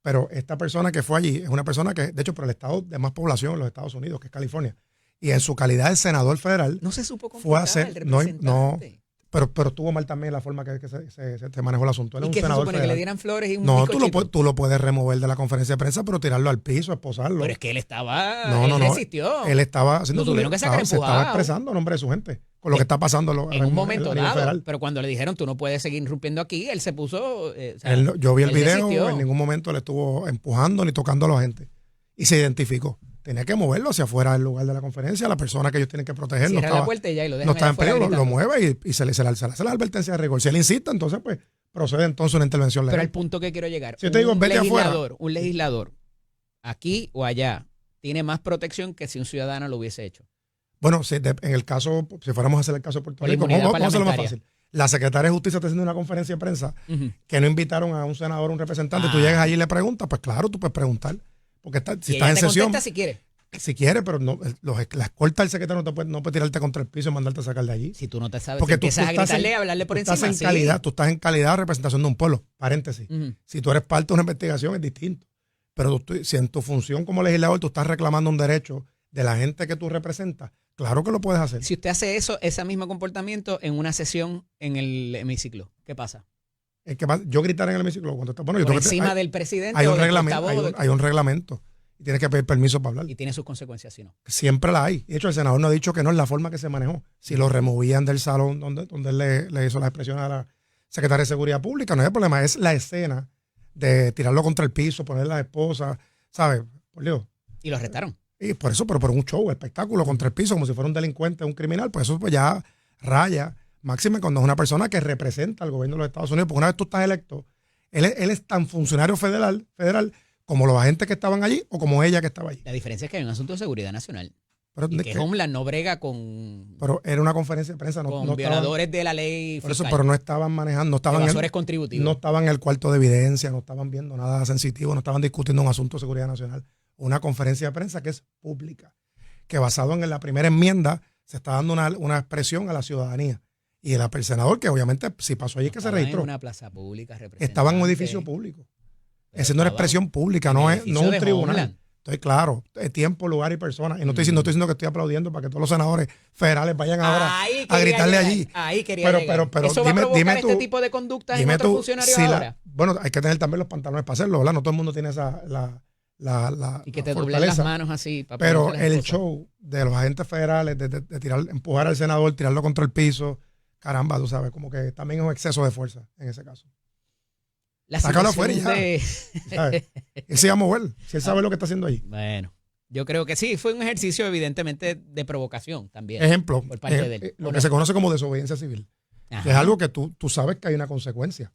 Pero esta persona que fue allí es una persona que, de hecho, por el estado de más población en los Estados Unidos, que es California, y en su calidad de senador federal, No se supo fue a comportar hacer, el representante. pero estuvo mal también la forma que se manejó el asunto. Él ¿Y es un qué se senador supone? ¿Que federal. le dieran flores y un No, bizcochito? tú lo puedes remover de la conferencia de prensa, pero tirarlo al piso, esposarlo. Pero es que él estaba... No, él no. resistió. Él estaba haciendo Lo tuvieron que sacar se estaba empujado. expresando a nombre de su gente con lo que está pasando En un momento a nivel dado. federal. Pero cuando le dijeron, tú no puedes seguir irrumpiendo aquí, él se puso... o sea, Yo vi el él video, resistió. en ningún momento le estuvo empujando ni tocando a la gente. Y se identificó. Tenía que moverlo hacia afuera del lugar de la conferencia, la persona que ellos tienen que proteger. Cierra la puerta y ya, y lo dejan no estaba allá en afuera peligro, lo gritando. mueve y se le hace la advertencia de rigor. Si él insiste, entonces pues procede entonces una intervención Pero legal. al punto que quiero llegar. Si yo te digo, vete afuera. Un legislador, aquí o allá, tiene más protección que si un ciudadano lo hubiese hecho. Bueno, en el caso, si fuéramos a hacer el caso de Puerto Por la Rico, inmunidad vamos a hacerlo más parlamentaria. fácil. La secretaria de Justicia está haciendo una conferencia de prensa Ujú. que no invitaron a un senador o un representante. Tú Ah. llegas allí y le preguntas, pues claro, tú puedes preguntar. Porque si Y estás ella en te sesión, contesta si quiere. si quieres, pero no, la escolta del secretario no puede tirarte contra el piso y mandarte a sacar de allí. Si tú no te sabes, Porque si empiezas a gritarle y a hablarle por tú encima. estás en sí. calidad, tú estás en calidad de representación de un pueblo. Paréntesis. Ujú. Si tú eres parte de una investigación es distinto. Pero si en tu función como legislador tú estás reclamando un derecho de la gente que tú representas, claro que lo puedes hacer. Si usted hace eso, ese mismo comportamiento en una sesión en el hemiciclo, ¿qué pasa? Es que yo gritar en el hemiciclo cuando está bueno, yo Por tengo que- encima hay- del presidente hay o un del reglamento, portavoz, hay un reglamento y tienes que pedir permiso para hablar. y tiene sus consecuencias si no. Siempre la hay. De hecho, el senador no ha dicho que no es la forma que se manejó. Si lo removían del salón donde él le hizo las expresiones a la secretaria de Seguridad Pública, no hay problema. Es la escena de tirarlo contra el piso, poner a la esposa, ¿sabes? Por Dios. Y lo arrestaron. Y por eso, pero por un show, espectáculo contra el piso, como si fuera un delincuente, un criminal, pues eso pues ya raya. Máxime cuando es una persona que representa al gobierno de los Estados Unidos, porque una vez tú estás electo, él es tan funcionario federal como los agentes que estaban allí o como ella que estaba allí. La diferencia es que hay un asunto de seguridad nacional. Pero, Y que Homeland no brega con era una conferencia de prensa, no estaban, violadores de la ley por eso, fiscal, pero no estaban manejando, no estaban, evasores contributivos. no estaban en el cuarto de evidencia, no estaban viendo nada sensitivo, no estaban discutiendo un asunto de seguridad nacional. Una conferencia de prensa que es pública, que basado en la primera enmienda se está dando una expresión a la ciudadanía. Y el senador, que obviamente si pasó allí, que se Estaban registró, en una plaza pública, estaba en un edificio público. Pero Esa no es estaban expresión pública, en no el es edificio un de tribunal. Homeland. Estoy claro, tiempo, lugar y persona. Y no estoy diciendo que estoy aplaudiendo para que todos los senadores federales vayan ahora Ahí a quería gritarle llegar, allí. Ahí quería Pero- llegar. pero ¿Eso va a dime provocar tú- este tipo de conductas en Dime otros tú, funcionarios si ahora? bueno, hay que tener también los pantalones para hacerlo, ¿verdad? No todo el mundo tiene esa Y que la te doblen las fortaleza. manos así. Para Pero ponerte las el cosas. show de los agentes federales, de empujar al senador, tirarlo contra el piso, caramba, tú sabes, como que también es un exceso de fuerza en ese caso. La sácalo situación afuera y ¿Sabes? Él se va a mover, si él sabe lo que está haciendo ahí. Bueno, yo creo que sí, fue un ejercicio evidentemente de provocación también. Ejemplo, por parte de él, lo ¿o que no? se conoce como desobediencia civil. Ajá. Que es algo que tú sabes que hay una consecuencia.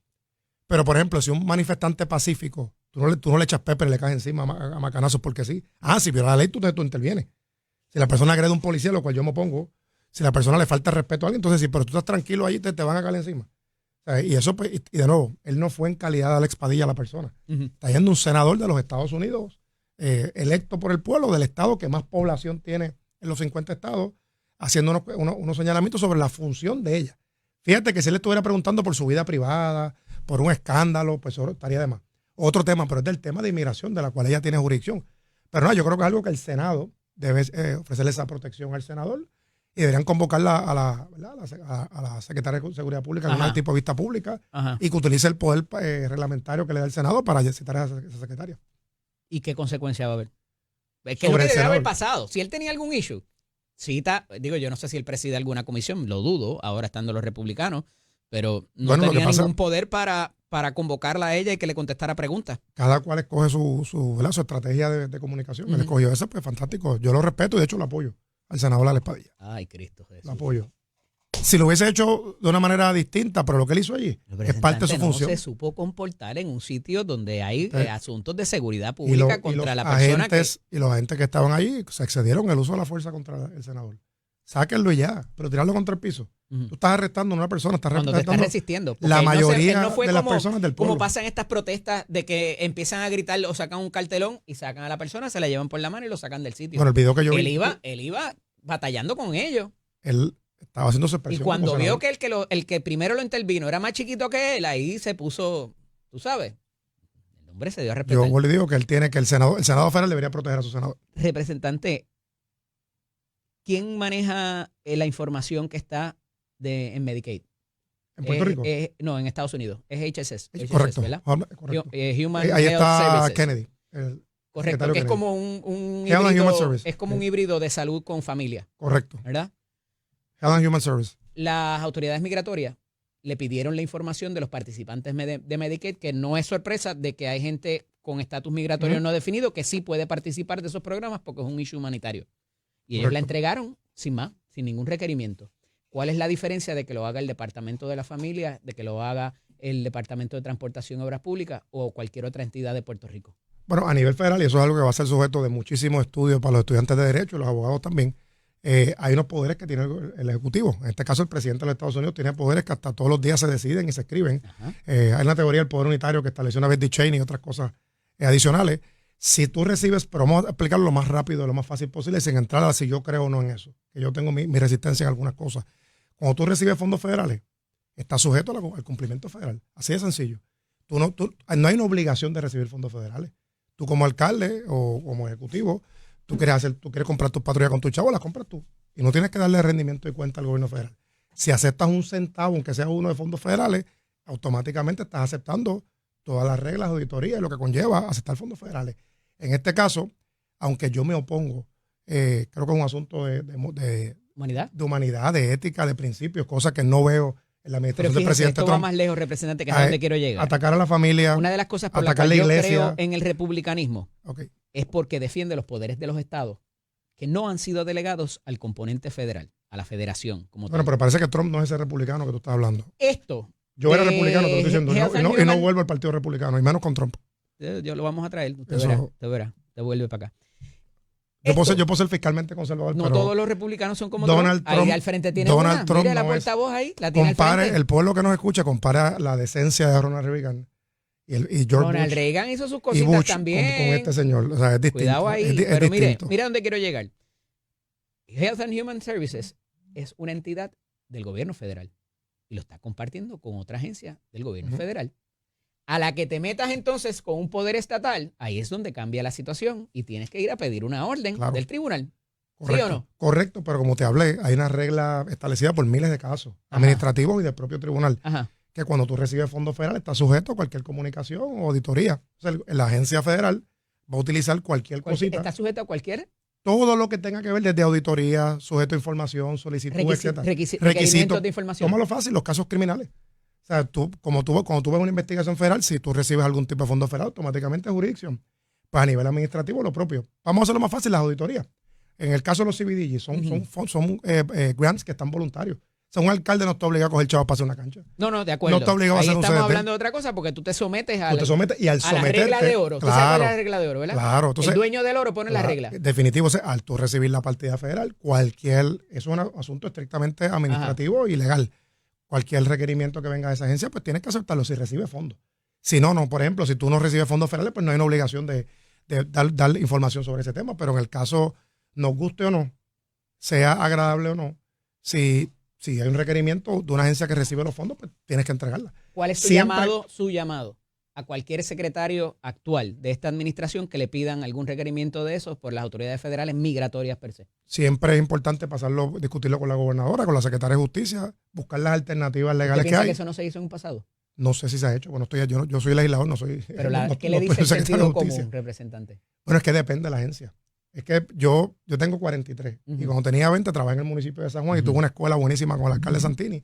Pero, por ejemplo, si un manifestante pacífico, tú no le echas pepper y le caes encima a macanazos porque sí. Si viola la ley, tú intervienes. Si la persona agrede a un policía, lo cual yo me opongo, si la persona le falta respeto a alguien, entonces sí, pero tú estás tranquilo ahí, te van a caer encima. O sea, y eso, pues, y de nuevo, él no fue en calidad de Alex Padilla la persona. Ujú. Está yendo un senador de los Estados Unidos, electo por el pueblo, del estado que más población tiene en los 50 estados, haciendo unos señalamientos sobre la función de ella. Fíjate que si él le estuviera preguntando por su vida privada, por un escándalo, pues eso estaría de más. Otro tema, pero es del tema de inmigración, de la cual ella tiene jurisdicción. Pero no, yo creo que es algo que el Senado debe ofrecerle esa protección al senador y deberían convocarla a la secretaria de Seguridad Pública, con Ajá. un tipo de vista pública, Ajá. y que utilice el poder reglamentario que le da el Senado para citar a esa secretaria. ¿Y qué consecuencia va a haber? Es que Sobre es lo el que debe haber senador. pasado. Si él tenía algún issue, cita, digo, yo no sé si él preside alguna comisión, lo dudo, ahora estando los republicanos, pero no Bueno, lo que tenía pasa- ningún poder para convocarla a ella y que le contestara preguntas. Cada cual escoge su estrategia de comunicación. Él Ujú. escogió esa, pues fantástico. Yo lo respeto y de hecho lo apoyo al senador Alex Padilla. Ay, Cristo Jesús. Lo apoyo. Si lo hubiese hecho de una manera distinta, pero lo que él hizo allí El es parte de su representante función. No se supo comportar en un sitio donde hay Entonces, asuntos de seguridad Y pública los contra la persona y los agentes que estaban allí se excedieron el uso de la fuerza contra el senador. Sáquenlo y ya, pero tirarlo contra el piso. Ujú. Tú estás arrestando a una persona, estás cuando te estás arrestando resistiendo. Porque la él no se- mayoría él no fue de las como- personas del pueblo. Como pasa en estas protestas de que empiezan a gritar o sacan un cartelón y sacan a la persona, se la llevan por la mano y lo sacan del sitio. Bueno, el video que yo él vi, iba batallando con ellos. él estaba haciendo su Y expresión. cuando como vio senador. que el que primero lo intervino era más chiquito que él, ahí se puso, tú sabes, hombre, se dio a respetar. Yo le digo que él tiene que el Senado federal debería proteger a su senador. Representante, ¿quién maneja la información que está en Medicaid? ¿En Puerto Rico? No, en Estados Unidos. Es HSS, Correcto. ¿verdad? Correcto. Human Ahí Health está Services. Kennedy. Correcto, que es como un Health and Human híbrido, Service. es como un híbrido de salud con familia, Correcto. ¿verdad? Health and Human Service. Las autoridades migratorias le pidieron la información de los participantes de Medicaid, que no es sorpresa de que hay gente con estatus migratorio no definido que sí puede participar de esos programas porque es un issue humanitario. Y ellos la entregaron sin más, sin ningún requerimiento. ¿Cuál es la diferencia de que lo haga el Departamento de la Familia, de que lo haga el Departamento de Transportación y Obras Públicas o cualquier otra entidad de Puerto Rico? Bueno, a nivel federal, y eso es algo que va a ser sujeto de muchísimos estudios para los estudiantes de Derecho y los abogados también, hay unos poderes que tiene el Ejecutivo. En este caso, el presidente de los Estados Unidos tiene poderes que hasta todos los días se deciden y se escriben. Hay una teoría del poder unitario que estableció una vez Dick Cheney y otras cosas adicionales. Si tú recibes, pero vamos a explicarlo lo más rápido, lo más fácil posible, sin entrar a si yo creo o no en eso, que yo tengo mi resistencia en algunas cosas. Cuando tú recibes fondos federales, estás sujeto al cumplimiento federal. Así de sencillo. No hay una obligación de recibir fondos federales. Tú como alcalde o como ejecutivo, tú quieres comprar tus patrullas con tu chavo, las compras tú. Y no tienes que darle rendimiento y cuenta al gobierno federal. Si aceptas un centavo, aunque sea uno de fondos federales, automáticamente estás aceptando todas las reglas de auditoría y lo que conlleva aceptar fondos federales. En este caso, aunque yo me opongo, creo que es un asunto de humanidad, de ética, de principios, cosas que no veo en la administración del presidente Trump. Trump. Va más lejos, representante, que es a donde quiero llegar. Atacar a la familia. Una de las cosas por las que yo creo en el republicanismo es porque defiende los poderes de los estados que no han sido delegados al componente federal, a la federación. Pero parece que Trump no es ese republicano que tú estás hablando. Yo era republicano, te lo estoy diciendo, y no vuelvo al partido republicano, y menos con Trump. Yo lo vamos a traer, usted verá, te vuelve para acá. Yo puedo ser fiscalmente conservador, no todos los republicanos son como Donald Trump. Ahí al frente tiene Donald Trump. Mire la portavoz ahí, la tiene al frente. El pueblo que nos escucha, compara la decencia de Ronald Reagan y George Ronald Bush, Reagan hizo sus cositas Bush también. Con este señor. O sea, es distinto. Cuidado ahí. Es pero distinto. mira dónde quiero llegar. Health and Human Services es una entidad del gobierno federal y lo está compartiendo con otra agencia del gobierno federal. A la que te metas entonces con un poder estatal, ahí es donde cambia la situación y tienes que ir a pedir una orden del tribunal. Correcto, ¿Sí o no? Correcto, pero como te hablé, hay una regla establecida por miles de casos administrativos y del propio tribunal, que cuando tú recibes fondos federales estás sujeto a cualquier comunicación o auditoría. O sea, la agencia federal va a utilizar cualquier cosita. ¿Está sujeto a cualquier? Todo lo que tenga que ver desde auditoría, sujeto a información, solicitud, etc. Requisitos de información. Tómalo fácil, los casos criminales. O sea, cuando tú ves una investigación federal, si tú recibes algún tipo de fondo federal, automáticamente es jurisdicción. Pues a nivel administrativo, lo propio. Vamos a hacerlo más fácil, las auditorías. En el caso de los CBDG, son grants que están voluntarios. O sea, un alcalde no está obligado a coger chavos para hacer una cancha. No, de acuerdo. No está obligado a hacer un CDT. Estamos hablando de otra cosa porque tú te sometes a la regla de oro. Claro, ¿Tú sabes cuál es la regla de oro, verdad? Claro. Entonces, el dueño del oro pone la regla. Definitivo, al tú recibir la partida federal, eso es un asunto estrictamente administrativo y legal. Cualquier requerimiento que venga de esa agencia, pues tienes que aceptarlo si recibe fondos. Si no, por ejemplo, si tú no recibes fondos federales, pues no hay una obligación de dar información sobre ese tema. Pero en el caso, nos guste o no, sea agradable o no, si hay un requerimiento de una agencia que recibe los fondos, pues tienes que entregarla. ¿Cuál es su llamado a cualquier secretario actual de esta administración que le pidan algún requerimiento de esos por las autoridades federales migratorias per se? Siempre es importante discutirlo con la gobernadora, con la secretaria de Justicia, buscar las alternativas legales que hay. Que eso no se hizo en un pasado? No sé si se ha hecho. Bueno, yo soy legislador, no soy. Pero ¿qué le dice el sentido común, representante? Bueno, es que depende de la agencia. Es que yo tengo 43 y cuando tenía 20 trabajé en el municipio de San Juan y tuve una escuela buenísima con el alcalde Santini.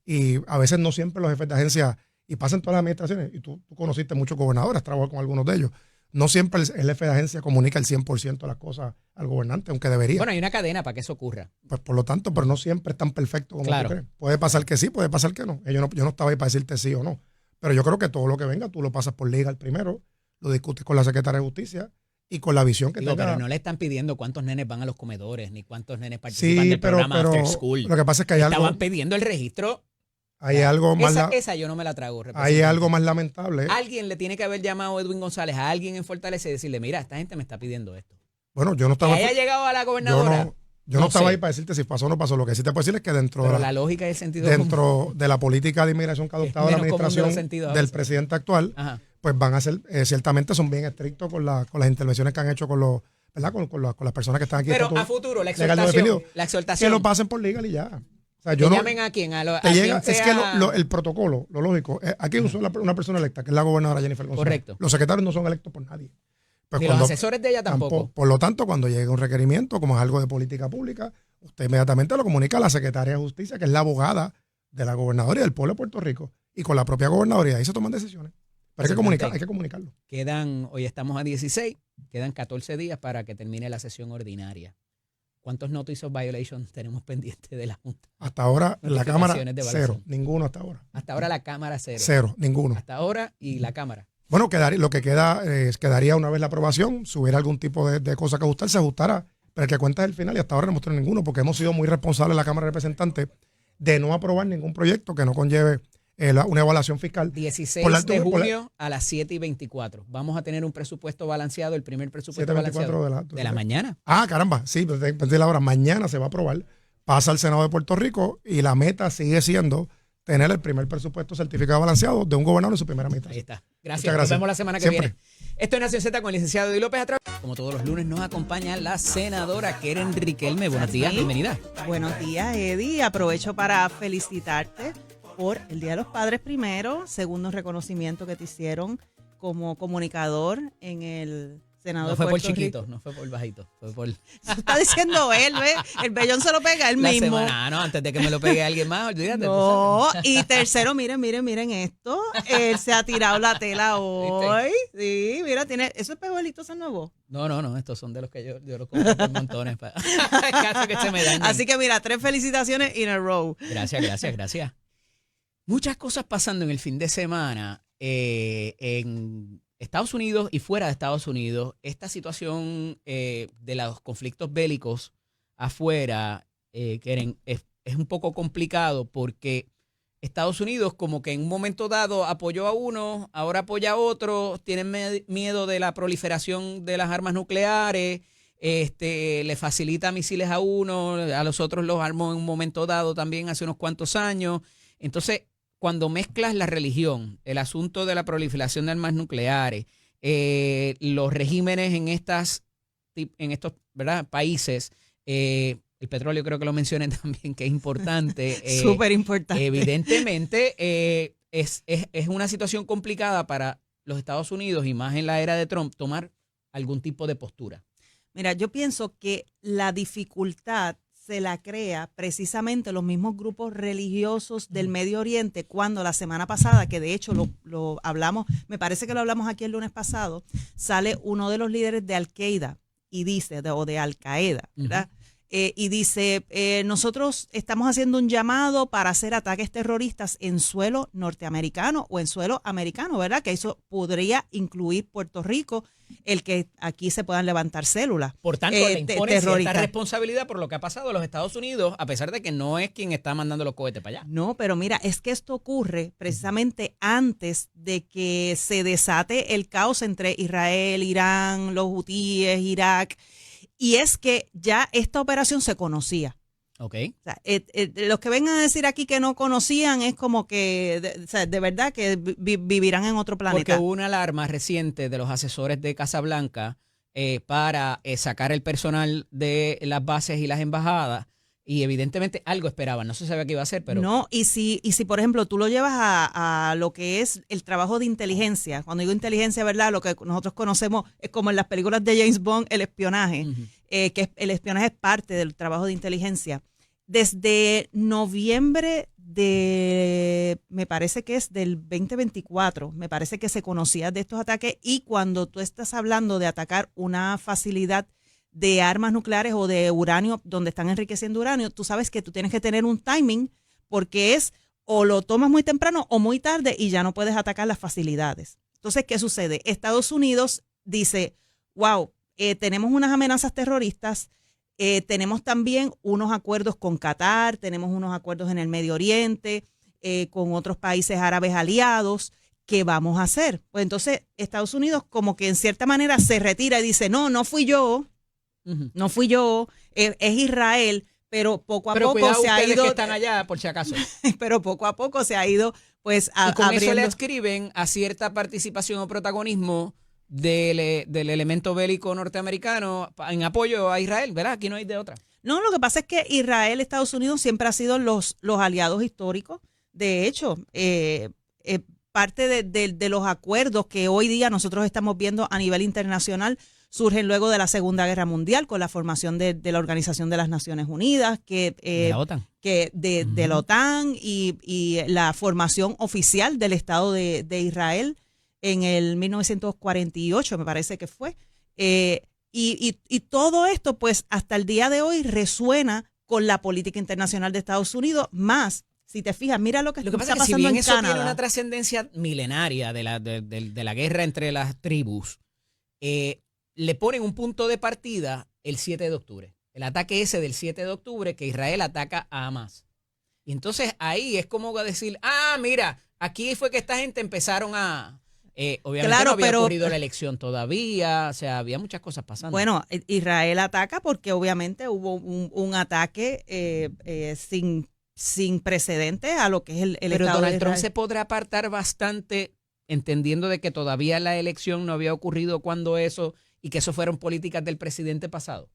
Y a veces no siempre los jefes de agencia, y pasan todas las administraciones, y tú conociste muchos gobernadores, trabajado con algunos de ellos. No siempre el jefe de agencia comunica el 100% de las cosas al gobernante, aunque debería. Bueno, hay una cadena para que eso ocurra. Pues por lo tanto, pero no siempre es tan perfecto como tú crees. Puede pasar que sí, puede pasar que no. Yo no estaba ahí para decirte sí o no. Pero yo creo que todo lo que venga, tú lo pasas por legal primero, lo discutes con la secretaria de Justicia y con la visión que tenga. Pero no le están pidiendo cuántos nenes van a los comedores, ni cuántos nenes participan del programa After School. Lo que pasa es que estaban pidiendo el registro. Hay algo más esa yo no me la trago. Hay algo más lamentable. Alguien le tiene que haber llamado a Edwin González, a alguien en Fortaleza y decirle, mira, esta gente me está pidiendo esto. Bueno, yo no estaba. Que haya llegado a la gobernadora. Yo no estaba ahí para decirte si pasó o no pasó. Lo que sí te puedo decir es que dentro de la de la política de inmigración que ha adoptado la administración del presidente actual, pues van a ser, ciertamente son bien estrictos con las intervenciones que han hecho con los, ¿verdad? Con las personas que están aquí. Pero a futuro, la legal no definido, exhortación. Que lo pasen por legal y ya. O sea, ¿Que llamen a quién? A llega, quien es que el protocolo, lo lógico, aquí hay una persona electa, que es la gobernadora Jennifer González. Correcto. Los secretarios no son electos por nadie. Pues ni los asesores de ella tampoco. Por lo tanto, cuando llegue un requerimiento, como es algo de política pública, usted inmediatamente lo comunica a la secretaria de Justicia, que es la abogada de la gobernadora y del pueblo de Puerto Rico, y con la propia gobernaduría. Ahí se toman decisiones. Pero hay que comunicarlo. Hoy estamos a 16, quedan 14 días para que termine la sesión ordinaria. ¿Cuántos notice of violations tenemos pendientes de la Junta? Hasta ahora la Cámara, cero. Ninguno hasta ahora. Hasta ahora la Cámara cero. Cero, ninguno. Hasta ahora y la Cámara. Bueno, lo que quedaría una vez la aprobación, si hubiera algún tipo de cosa que ajustar, se ajustará. Pero el que cuenta es el final y hasta ahora no hemos tenido ninguno, porque hemos sido muy responsables en la Cámara de Representantes de no aprobar ningún proyecto que no conlleve una evaluación fiscal. 16 de junio a las 7:24. Vamos a tener un presupuesto balanceado, el primer presupuesto balanceado de la mañana. Ah, caramba, sí, pensé la hora. Mañana se va a aprobar, pasa al Senado de Puerto Rico y la meta sigue siendo tener el primer presupuesto certificado balanceado de un gobernador en su primera mitad. Ahí está. Gracias. Nos vemos la semana que viene. Esto es Nación Z con el licenciado Eddie López atrás. Como todos los lunes nos acompaña la senadora Keren Riquelme. Buenos días, bienvenida. Buenos días, Eddie. Aprovecho para felicitarte por el Día de los Padres primero, segundo reconocimiento que te hicieron como comunicador en el Senado de Puerto Rico. No fue por chiquito, no fue por bajito, fue por... Eso está diciendo él, ¿ves? El vellón se lo pega él mismo. No, antes de que me lo pegue alguien más, olvídate. No, y tercero, miren esto. Él se ha tirado la tela hoy. Sí, mira, tiene... ¿Esos espejuelitos son nuevos? No, estos son de los que yo los compro por montones. Caso que se me dañen. Así que mira, 3 felicitaciones in a row. Gracias. Muchas cosas pasando en el fin de semana en Estados Unidos y fuera de Estados Unidos. Esta situación de los conflictos bélicos afuera, Keren, es un poco complicado porque Estados Unidos como que en un momento dado apoyó a uno, ahora apoya a otro, tienen miedo de la proliferación de las armas nucleares, le facilita misiles a uno, a los otros los armó en un momento dado también hace unos cuantos años. Entonces, cuando mezclas la religión, el asunto de la proliferación de armas nucleares, los regímenes en estos, ¿verdad?, países, el petróleo creo que lo mencioné también, que es importante. Súper importante. Evidentemente, es una situación complicada para los Estados Unidos y más en la era de Trump tomar algún tipo de postura. Mira, yo pienso que la dificultad se la crea precisamente los mismos grupos religiosos del Medio Oriente cuando la semana pasada, que de hecho lo hablamos, me parece que lo hablamos aquí el lunes pasado, sale uno de los líderes de Al-Qaeda y dice, o de Al-Qaeda, ¿verdad? Y dice, nosotros estamos haciendo un llamado para hacer ataques terroristas en suelo norteamericano o en suelo americano, ¿verdad? Que eso podría incluir Puerto Rico, el que aquí se puedan levantar células. Por tanto, le impone cierta responsabilidad por lo que ha pasado en los Estados Unidos, a pesar de que no es quien está mandando los cohetes para allá. No, pero mira, es que esto ocurre precisamente antes de que se desate el caos entre Israel, Irán, los hutíes, Irak. Y es que ya esta operación se conocía. Ok. O sea, los que vengan a decir aquí que no conocían es como que, de verdad que vivirán en otro planeta. Porque hubo una alarma reciente de los asesores de Casablanca para sacar el personal de las bases y las embajadas. Y evidentemente algo esperaban, no se sabía qué iba a hacer, pero... No, y si por ejemplo tú lo llevas a lo que es el trabajo de inteligencia, cuando digo inteligencia, ¿verdad? Lo que nosotros conocemos es como en las películas de James Bond, el espionaje, que el espionaje es parte del trabajo de inteligencia. Desde noviembre me parece que es del 2024, me parece que se conocía de estos ataques, y cuando tú estás hablando de atacar una facilidad de armas nucleares o de uranio, donde están enriqueciendo uranio, tú sabes que tú tienes que tener un timing porque es o lo tomas muy temprano o muy tarde y ya no puedes atacar las facilidades. Entonces, ¿qué sucede? Estados Unidos dice, wow, tenemos unas amenazas terroristas, tenemos también unos acuerdos con Qatar, tenemos unos acuerdos en el Medio Oriente, con otros países árabes aliados. ¿Qué vamos a hacer? Pues entonces Estados Unidos como que en cierta manera se retira y dice, no fui yo. No fui yo, es Israel, pero poco a poco se ha ido. Que están allá, por si acaso. Pero poco a poco se ha ido pues y con eso le abriendo. adscriben a cierta participación o protagonismo del elemento bélico norteamericano en apoyo a Israel, ¿verdad? Aquí no hay de otra. No, lo que pasa es que Israel, Estados Unidos siempre han sido los aliados históricos. De hecho, parte de los acuerdos que hoy día nosotros estamos viendo a nivel internacional surgen luego de la Segunda Guerra Mundial con la formación de la Organización de las Naciones Unidas, De la OTAN. de la OTAN y la formación oficial del Estado de Israel en el 1948, me parece que fue. Y todo esto, pues, hasta el día de hoy resuena con la política internacional de Estados Unidos, más, si te fijas, mira lo que pasa está es que si pasando bien en eso tiene Canadá. una trascendencia milenaria de la guerra entre las tribus, le ponen un punto de partida el 7 de octubre. El ataque ese del 7 de octubre que Israel ataca a Hamas. Y entonces ahí es como decir, mira, aquí fue que esta gente empezaron a... obviamente Claro, no había pero ocurrido la elección todavía, o sea, había muchas cosas pasando. Bueno, Israel ataca porque obviamente hubo un ataque sin precedentes a lo que es el Pero Estado Donald de Trump Israel. se podrá apartar bastante entendiendo de que todavía la elección no había ocurrido cuando eso y que eso fueron políticas del presidente pasado.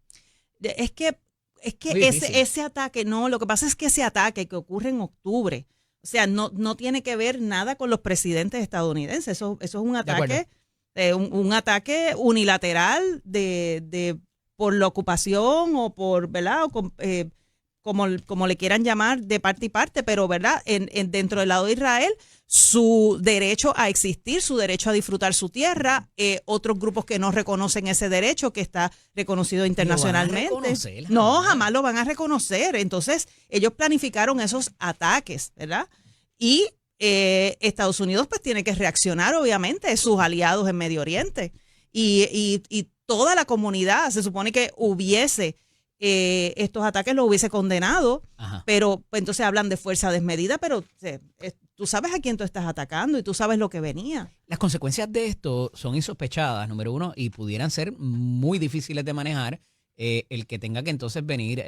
Es que Muy difícil. ese ataque, no, lo que pasa es que ese ataque que ocurre en octubre, o sea, no tiene que ver nada con los presidentes estadounidenses. Eso es un ataque, un ataque unilateral por la ocupación o por, ¿verdad? O como le quieran llamar, de parte y parte, pero ¿verdad? Dentro del lado de Israel, su derecho a existir, su derecho a disfrutar su tierra, otros grupos que no reconocen ese derecho que está reconocido internacionalmente. No, jamás lo van a reconocer. Entonces, ellos planificaron esos ataques, ¿verdad? Y Estados Unidos pues tiene que reaccionar, obviamente, sus aliados en Medio Oriente. Y toda la comunidad, se supone que hubiese estos ataques, los hubiese condenado. Ajá. Pero pues, entonces hablan de fuerza desmedida, pero tú sabes a quién tú estás atacando y tú sabes lo que venía. Las consecuencias de esto son insospechadas, número uno, y pudieran ser muy difíciles de manejar. El que tenga que entonces venir,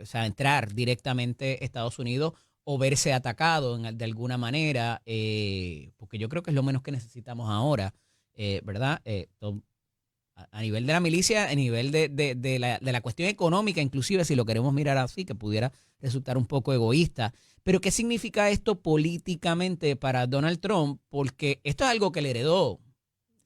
o sea, entrar directamente a Estados Unidos o verse atacado de alguna manera, porque yo creo que es lo menos que necesitamos ahora, ¿verdad? A nivel de la milicia, a nivel de la cuestión económica, inclusive si lo queremos mirar así, que pudiera resultar un poco egoísta. Pero ¿qué significa esto políticamente para Donald Trump? Porque esto es algo que le heredó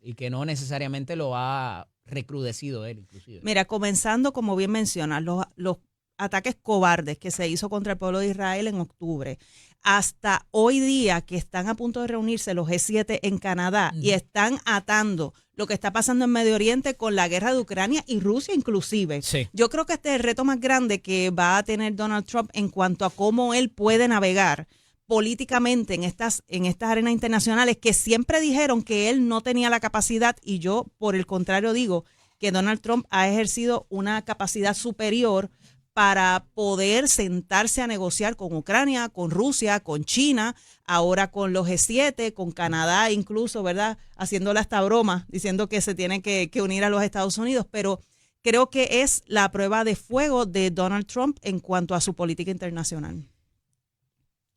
y que no necesariamente lo ha recrudecido él, inclusive. Mira, comenzando, como bien mencionas, los ataques cobardes que se hizo contra el pueblo de Israel en octubre, hasta hoy día que están a punto de reunirse los G7 en Canadá y están atando lo que está pasando en Medio Oriente con la guerra de Ucrania y Rusia inclusive. Sí. Yo creo que este es el reto más grande que va a tener Donald Trump en cuanto a cómo él puede navegar políticamente en estas arenas internacionales que siempre dijeron que él no tenía la capacidad, y yo por el contrario digo que Donald Trump ha ejercido una capacidad superior para poder sentarse a negociar con Ucrania, con Rusia, con China, ahora con los G7, con Canadá incluso, ¿verdad? Haciéndole hasta broma, diciendo que se tiene que unir a los Estados Unidos, pero creo que es la prueba de fuego de Donald Trump en cuanto a su política internacional.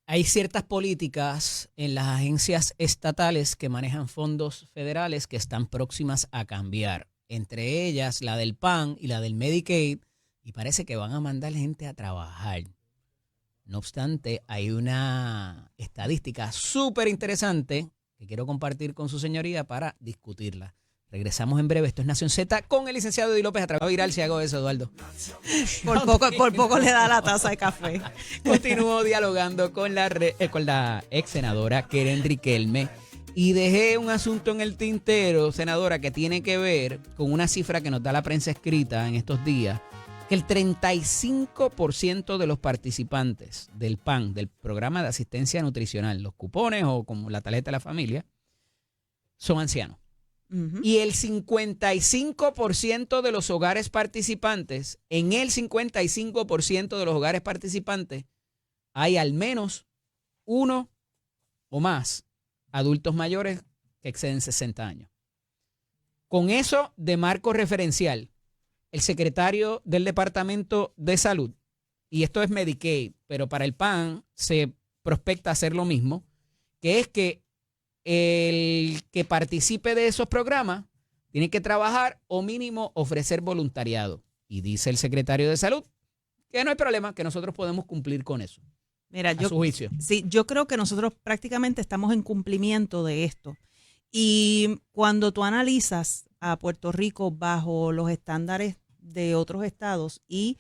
Hay ciertas políticas en las agencias estatales que manejan fondos federales que están próximas a cambiar, entre ellas la del PAN y la del Medicaid, y parece que van a mandar gente a trabajar. No obstante, hay una estadística súper interesante que quiero compartir con su señoría para discutirla. Regresamos en breve. Esto es Nación Z con el licenciado Eddie López. A través de viral si hago eso, Eduardo. Por poco le da la taza de café. Continúo dialogando con la ex senadora Keren Riquelme. Y dejé un asunto en el tintero, senadora, que tiene que ver con una cifra que nos da la prensa escrita en estos días, que el 35% de los participantes del PAN, del programa de asistencia nutricional, los cupones o como la tarjeta de la familia, son ancianos. Uh-huh. Y el 55% de los hogares participantes, en el 55% de los hogares participantes, hay al menos uno o más adultos mayores que exceden 60 años. Con eso de marco referencial, el secretario del Departamento de Salud, y esto es Medicaid, pero para el PAN se prospecta hacer lo mismo, que es que el que participe de esos programas tiene que trabajar o mínimo ofrecer voluntariado. Y dice el secretario de Salud que no hay problema, que nosotros podemos cumplir con eso. Mira, A su juicio. Sí, yo creo que nosotros prácticamente estamos en cumplimiento de esto. Y cuando tú analizas a Puerto Rico bajo los estándares de otros estados y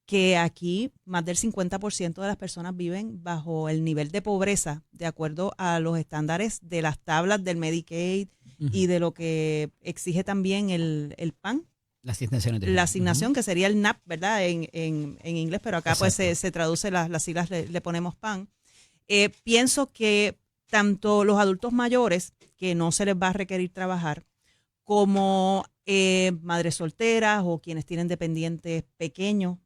que aquí más del 50% de las personas viven bajo el nivel de pobreza, de acuerdo a los estándares de las tablas del Medicaid y de lo que exige también el PAN. La asignación nutricional. La asignación, que sería el NAP, ¿verdad? En inglés, pero acá pues se traduce las siglas, le ponemos PAN. Pienso que tanto los adultos mayores, que no se les va a requerir trabajar, como madres solteras o quienes tienen dependientes pequeños,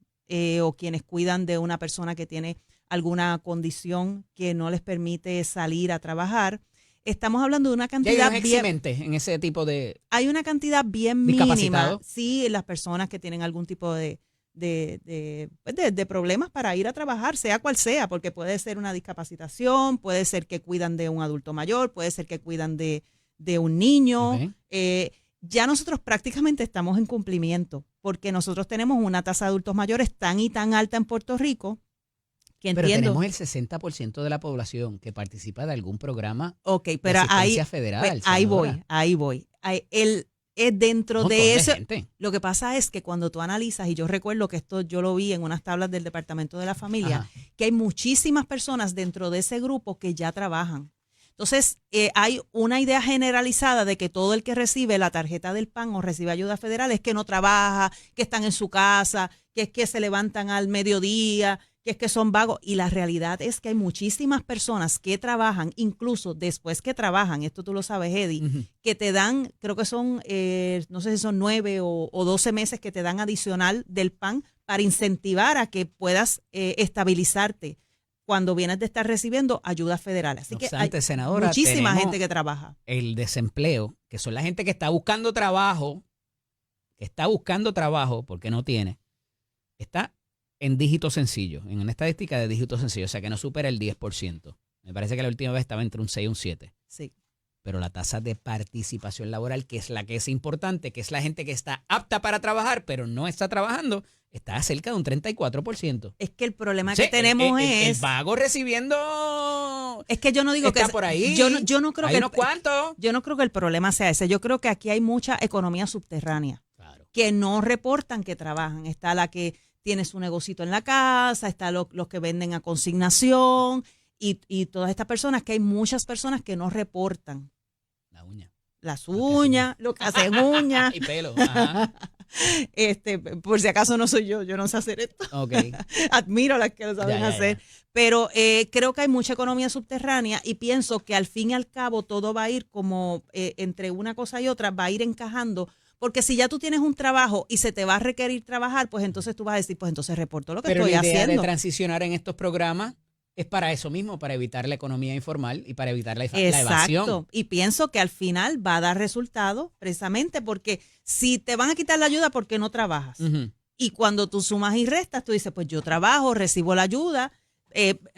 o quienes cuidan de una persona que tiene alguna condición que no les permite salir a trabajar. Estamos hablando de una cantidad hay bien... eximentes en ese tipo de... Hay una cantidad bien mínima. ¿Discapacitados? Sí, las personas que tienen algún tipo de problemas para ir a trabajar, sea cual sea, porque puede ser una discapacitación, puede ser que cuidan de un adulto mayor, puede ser que cuidan de un niño. Okay. Ya nosotros prácticamente estamos en cumplimiento, porque nosotros tenemos una tasa de adultos mayores tan y tan alta en Puerto Rico que Pero entiendo. tenemos el 60% de la población que participa de algún programa pero de asistencia federal. pues, ahí voy. Dentro de eso, lo que pasa es que cuando tú analizas, y yo recuerdo que esto yo lo vi en unas tablas del Departamento de la Familia, Ajá. que hay muchísimas personas dentro de ese grupo que ya trabajan. Entonces, hay una idea generalizada de que todo el que recibe la tarjeta del PAN o recibe ayuda federal es que no trabaja, que están en su casa, que es que se levantan al mediodía, que es que son vagos. Y la realidad es que hay muchísimas personas que trabajan, incluso después que trabajan, esto tú lo sabes, Eddie, que te dan, creo que son, no sé si son 9 o 12 meses que te dan adicional del PAN para incentivar a que puedas estabilizarte cuando vienes de estar recibiendo ayuda federal. Así que hay senadora, muchísima gente que trabaja. El desempleo, que son la gente que está buscando trabajo, porque no tiene, está en dígito sencillo, en una estadística de dígito sencillo, o sea que no supera el 10%. Me parece que la última vez estaba entre un 6 y un 7. Sí. Pero la tasa de participación laboral, que es la que es importante, que es la gente que está apta para trabajar, pero no está trabajando, está cerca de un 34%. Es que el problema que tenemos es... El vago recibiendo... Es que yo no digo está que... por ahí. Yo no creo hay unos cuantos. Yo no creo que el problema sea ese. Yo creo que aquí hay mucha economía subterránea. Claro. Que no reportan que trabajan. Está la que tiene su negocito en la casa, está los que venden a consignación y todas estas personas, que hay muchas personas que no reportan. La uña. Las uñas, lo que hacen uñas. Y pelo. Ajá. Por si acaso no soy yo no sé hacer esto. Okay. Admiro a las que lo saben hacer. Ya. Pero creo que hay mucha economía subterránea y pienso que al fin y al cabo todo va a ir como entre una cosa y otra, va a ir encajando. Porque si ya tú tienes un trabajo y se te va a requerir trabajar, pues entonces tú vas a decir, pues entonces reporto lo que estoy haciendo. Pero la idea de transicionar en estos programas es para eso mismo, para evitar la economía informal y para evitar la evasión. Exacto. Y pienso que al final va a dar resultado precisamente porque si te van a quitar la ayuda porque no trabajas. Uh-huh. Y cuando tú sumas y restas, tú dices, pues yo trabajo, recibo la ayuda,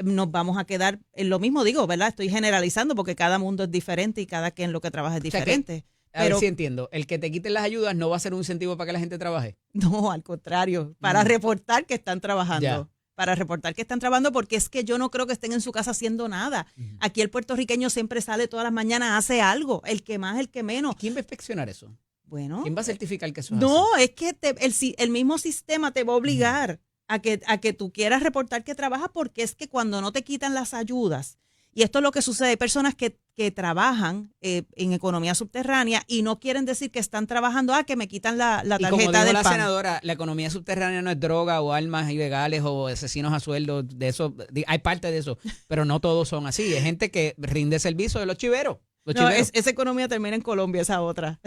nos vamos a quedar en lo mismo, digo, ¿verdad? Estoy generalizando porque cada mundo es diferente y cada quien lo que trabaja es diferente. O sea a ver si entiendo. El que te quiten las ayudas no va a ser un incentivo para que la gente trabaje. No, al contrario, para reportar que están trabajando. Ya. Para reportar que están trabajando, porque es que yo no creo que estén en su casa haciendo nada. Uh-huh. Aquí el puertorriqueño siempre sale todas las mañanas, hace algo, el que más, el que menos. ¿Quién va a inspeccionar eso? Bueno. ¿Quién va a certificar que eso es No, así? es que el mismo sistema te va a obligar a que tú quieras reportar que trabajas, porque es que cuando no te quitan las ayudas, y esto es lo que sucede, hay personas que trabajan en economía subterránea y no quieren decir que están trabajando, que me quitan la tarjeta como dijo del la PAN. Senadora, la economía subterránea no es droga o armas ilegales o asesinos a sueldo, de eso, hay parte de eso, pero no todos son así, hay gente que rinde servicio de los chiveros. No, esa economía termina en Colombia, esa otra,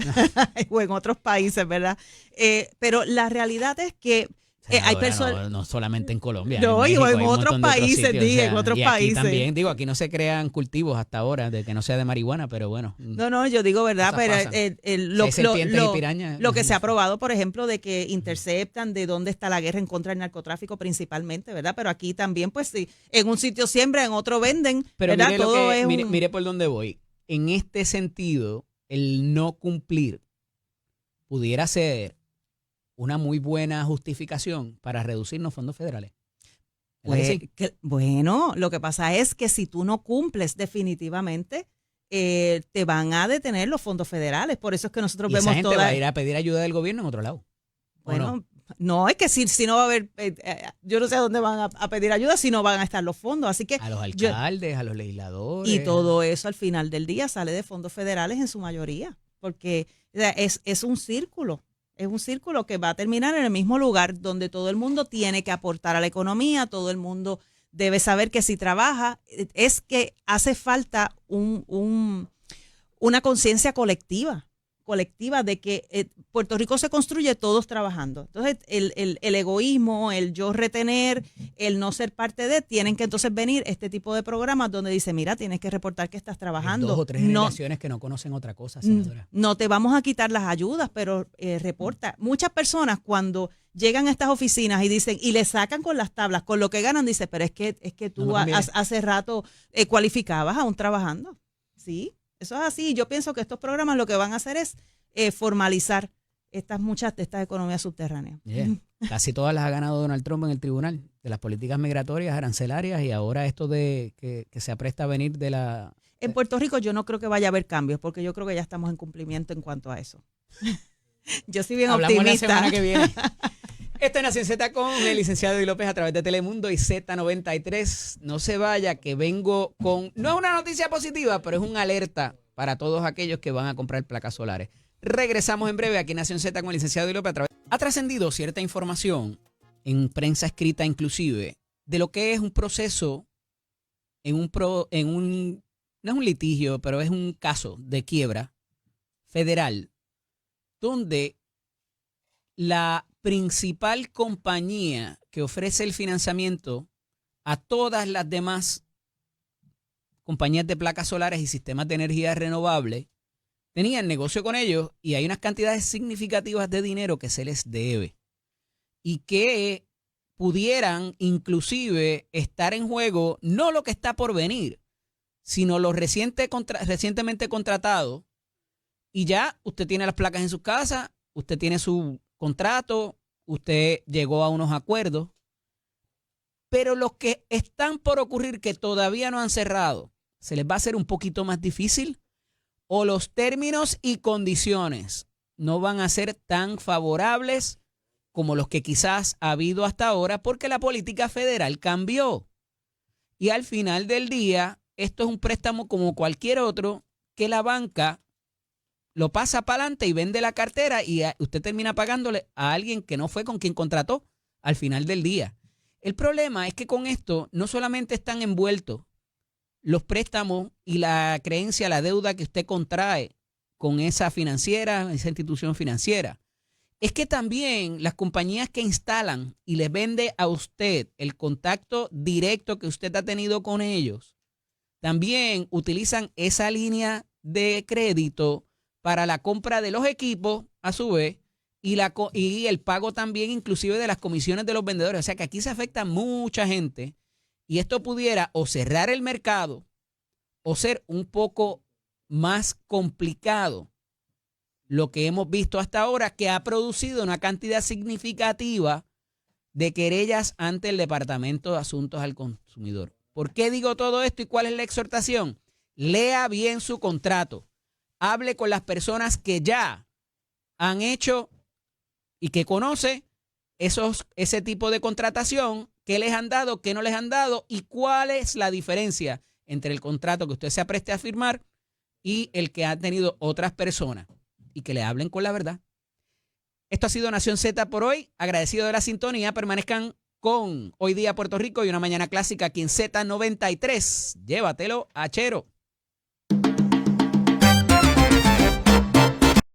o en otros países, ¿verdad? Pero la realidad es que Hay personas... No solamente en Colombia. No, en México, en hay un otros montón de países, sitios, dije, en otros y aquí países. también, digo, aquí no se crean cultivos hasta ahora de que no sea de marihuana, pero bueno. No, yo digo verdad, pero hay serpientes y pirañas. lo que se ha probado, por ejemplo, de que interceptan de dónde está la guerra en contra del narcotráfico principalmente, ¿verdad? Pero aquí también, pues sí, en un sitio siembran, en otro venden, pero ¿verdad? mire, Todo mire por dónde voy. En este sentido, el no cumplir pudiera ser una muy buena justificación para reducir los fondos federales. Bueno, lo que pasa es que si tú no cumples definitivamente, te van a detener los fondos federales. Por eso es que nosotros y vemos esa gente toda... va a ir a pedir ayuda del gobierno en otro lado. Bueno, no, es que si no va a haber, yo no sé a dónde van a pedir ayuda si no van a estar los fondos. Así que a los alcaldes, a los legisladores. Y todo eso al final del día sale de fondos federales en su mayoría, porque es un círculo. Es un círculo que va a terminar en el mismo lugar donde todo el mundo tiene que aportar a la economía, todo el mundo debe saber que si trabaja, es que hace falta una conciencia colectiva de que Puerto Rico se construye todos trabajando. Entonces, el egoísmo, el yo retener, el no ser parte de, tienen que entonces venir este tipo de programas donde dice, mira, tienes que reportar que estás trabajando. Hay 2 o 3 generaciones que no conocen otra cosa, senadora. No te vamos a quitar las ayudas, pero reporta. Muchas personas cuando llegan a estas oficinas y dicen, y le sacan con las tablas, con lo que ganan, dice, pero es que tú hace rato cualificabas aún trabajando. Sí. Eso es así. Yo pienso que estos programas lo que van a hacer es formalizar muchas de estas economías subterráneas. Yeah. Casi todas las ha ganado Donald Trump en el tribunal, de las políticas migratorias, arancelarias, y ahora esto de que se apresta a venir de la... En Puerto Rico yo no creo que vaya a haber cambios, porque yo creo que ya estamos en cumplimiento en cuanto a eso. Yo soy bien Hablamos optimista. la semana que viene. Esto es Nación Z con el licenciado Eddie López a través de Telemundo y Z93. No se vaya, que vengo con... No es una noticia positiva, pero es una alerta para todos aquellos que van a comprar placas solares. Regresamos en breve aquí en Nación Z con el licenciado Eddie López a través... Ha trascendido cierta información, en prensa escrita inclusive, de lo que es un proceso no es un litigio, pero es un caso de quiebra federal, donde la principal compañía que ofrece el financiamiento a todas las demás compañías de placas solares y sistemas de energía renovable tenían negocio con ellos, y hay unas cantidades significativas de dinero que se les debe y que pudieran inclusive estar en juego no lo que está por venir, sino lo recientemente contratado. Y ya usted tiene las placas en su casa, usted tiene su contrato, usted llegó a unos acuerdos, pero los que están por ocurrir que todavía no han cerrado, ¿se les va a hacer un poquito más difícil? ¿O los términos y condiciones no van a ser tan favorables como los que quizás ha habido hasta ahora, porque la política federal cambió? Y al final del día, esto es un préstamo como cualquier otro que la banca lo pasa para adelante y vende la cartera, y usted termina pagándole a alguien que no fue con quien contrató al final del día. El problema es que con esto no solamente están envueltos los préstamos y la creencia, la deuda que usted contrae con esa financiera, esa institución financiera. Es que también las compañías que instalan y les vende a usted el contacto directo que usted ha tenido con ellos, también utilizan esa línea de crédito para la compra de los equipos, a su vez, y el pago también inclusive de las comisiones de los vendedores. O sea que aquí se afecta a mucha gente, y esto pudiera o cerrar el mercado o ser un poco más complicado lo que hemos visto hasta ahora, que ha producido una cantidad significativa de querellas ante el Departamento de Asuntos al Consumidor. ¿Por qué digo todo esto y cuál es la exhortación? Lea bien su contrato. Hable con las personas que ya han hecho y que conoce ese tipo de contratación, qué les han dado, qué no les han dado, y cuál es la diferencia entre el contrato que usted se apreste a firmar y el que han tenido otras personas, y que le hablen con la verdad. Esto ha sido Nación Z por hoy. Agradecido de la sintonía. Permanezcan con Hoy Día Puerto Rico y Una Mañana Clásica aquí en Z93. Llévatelo, achero.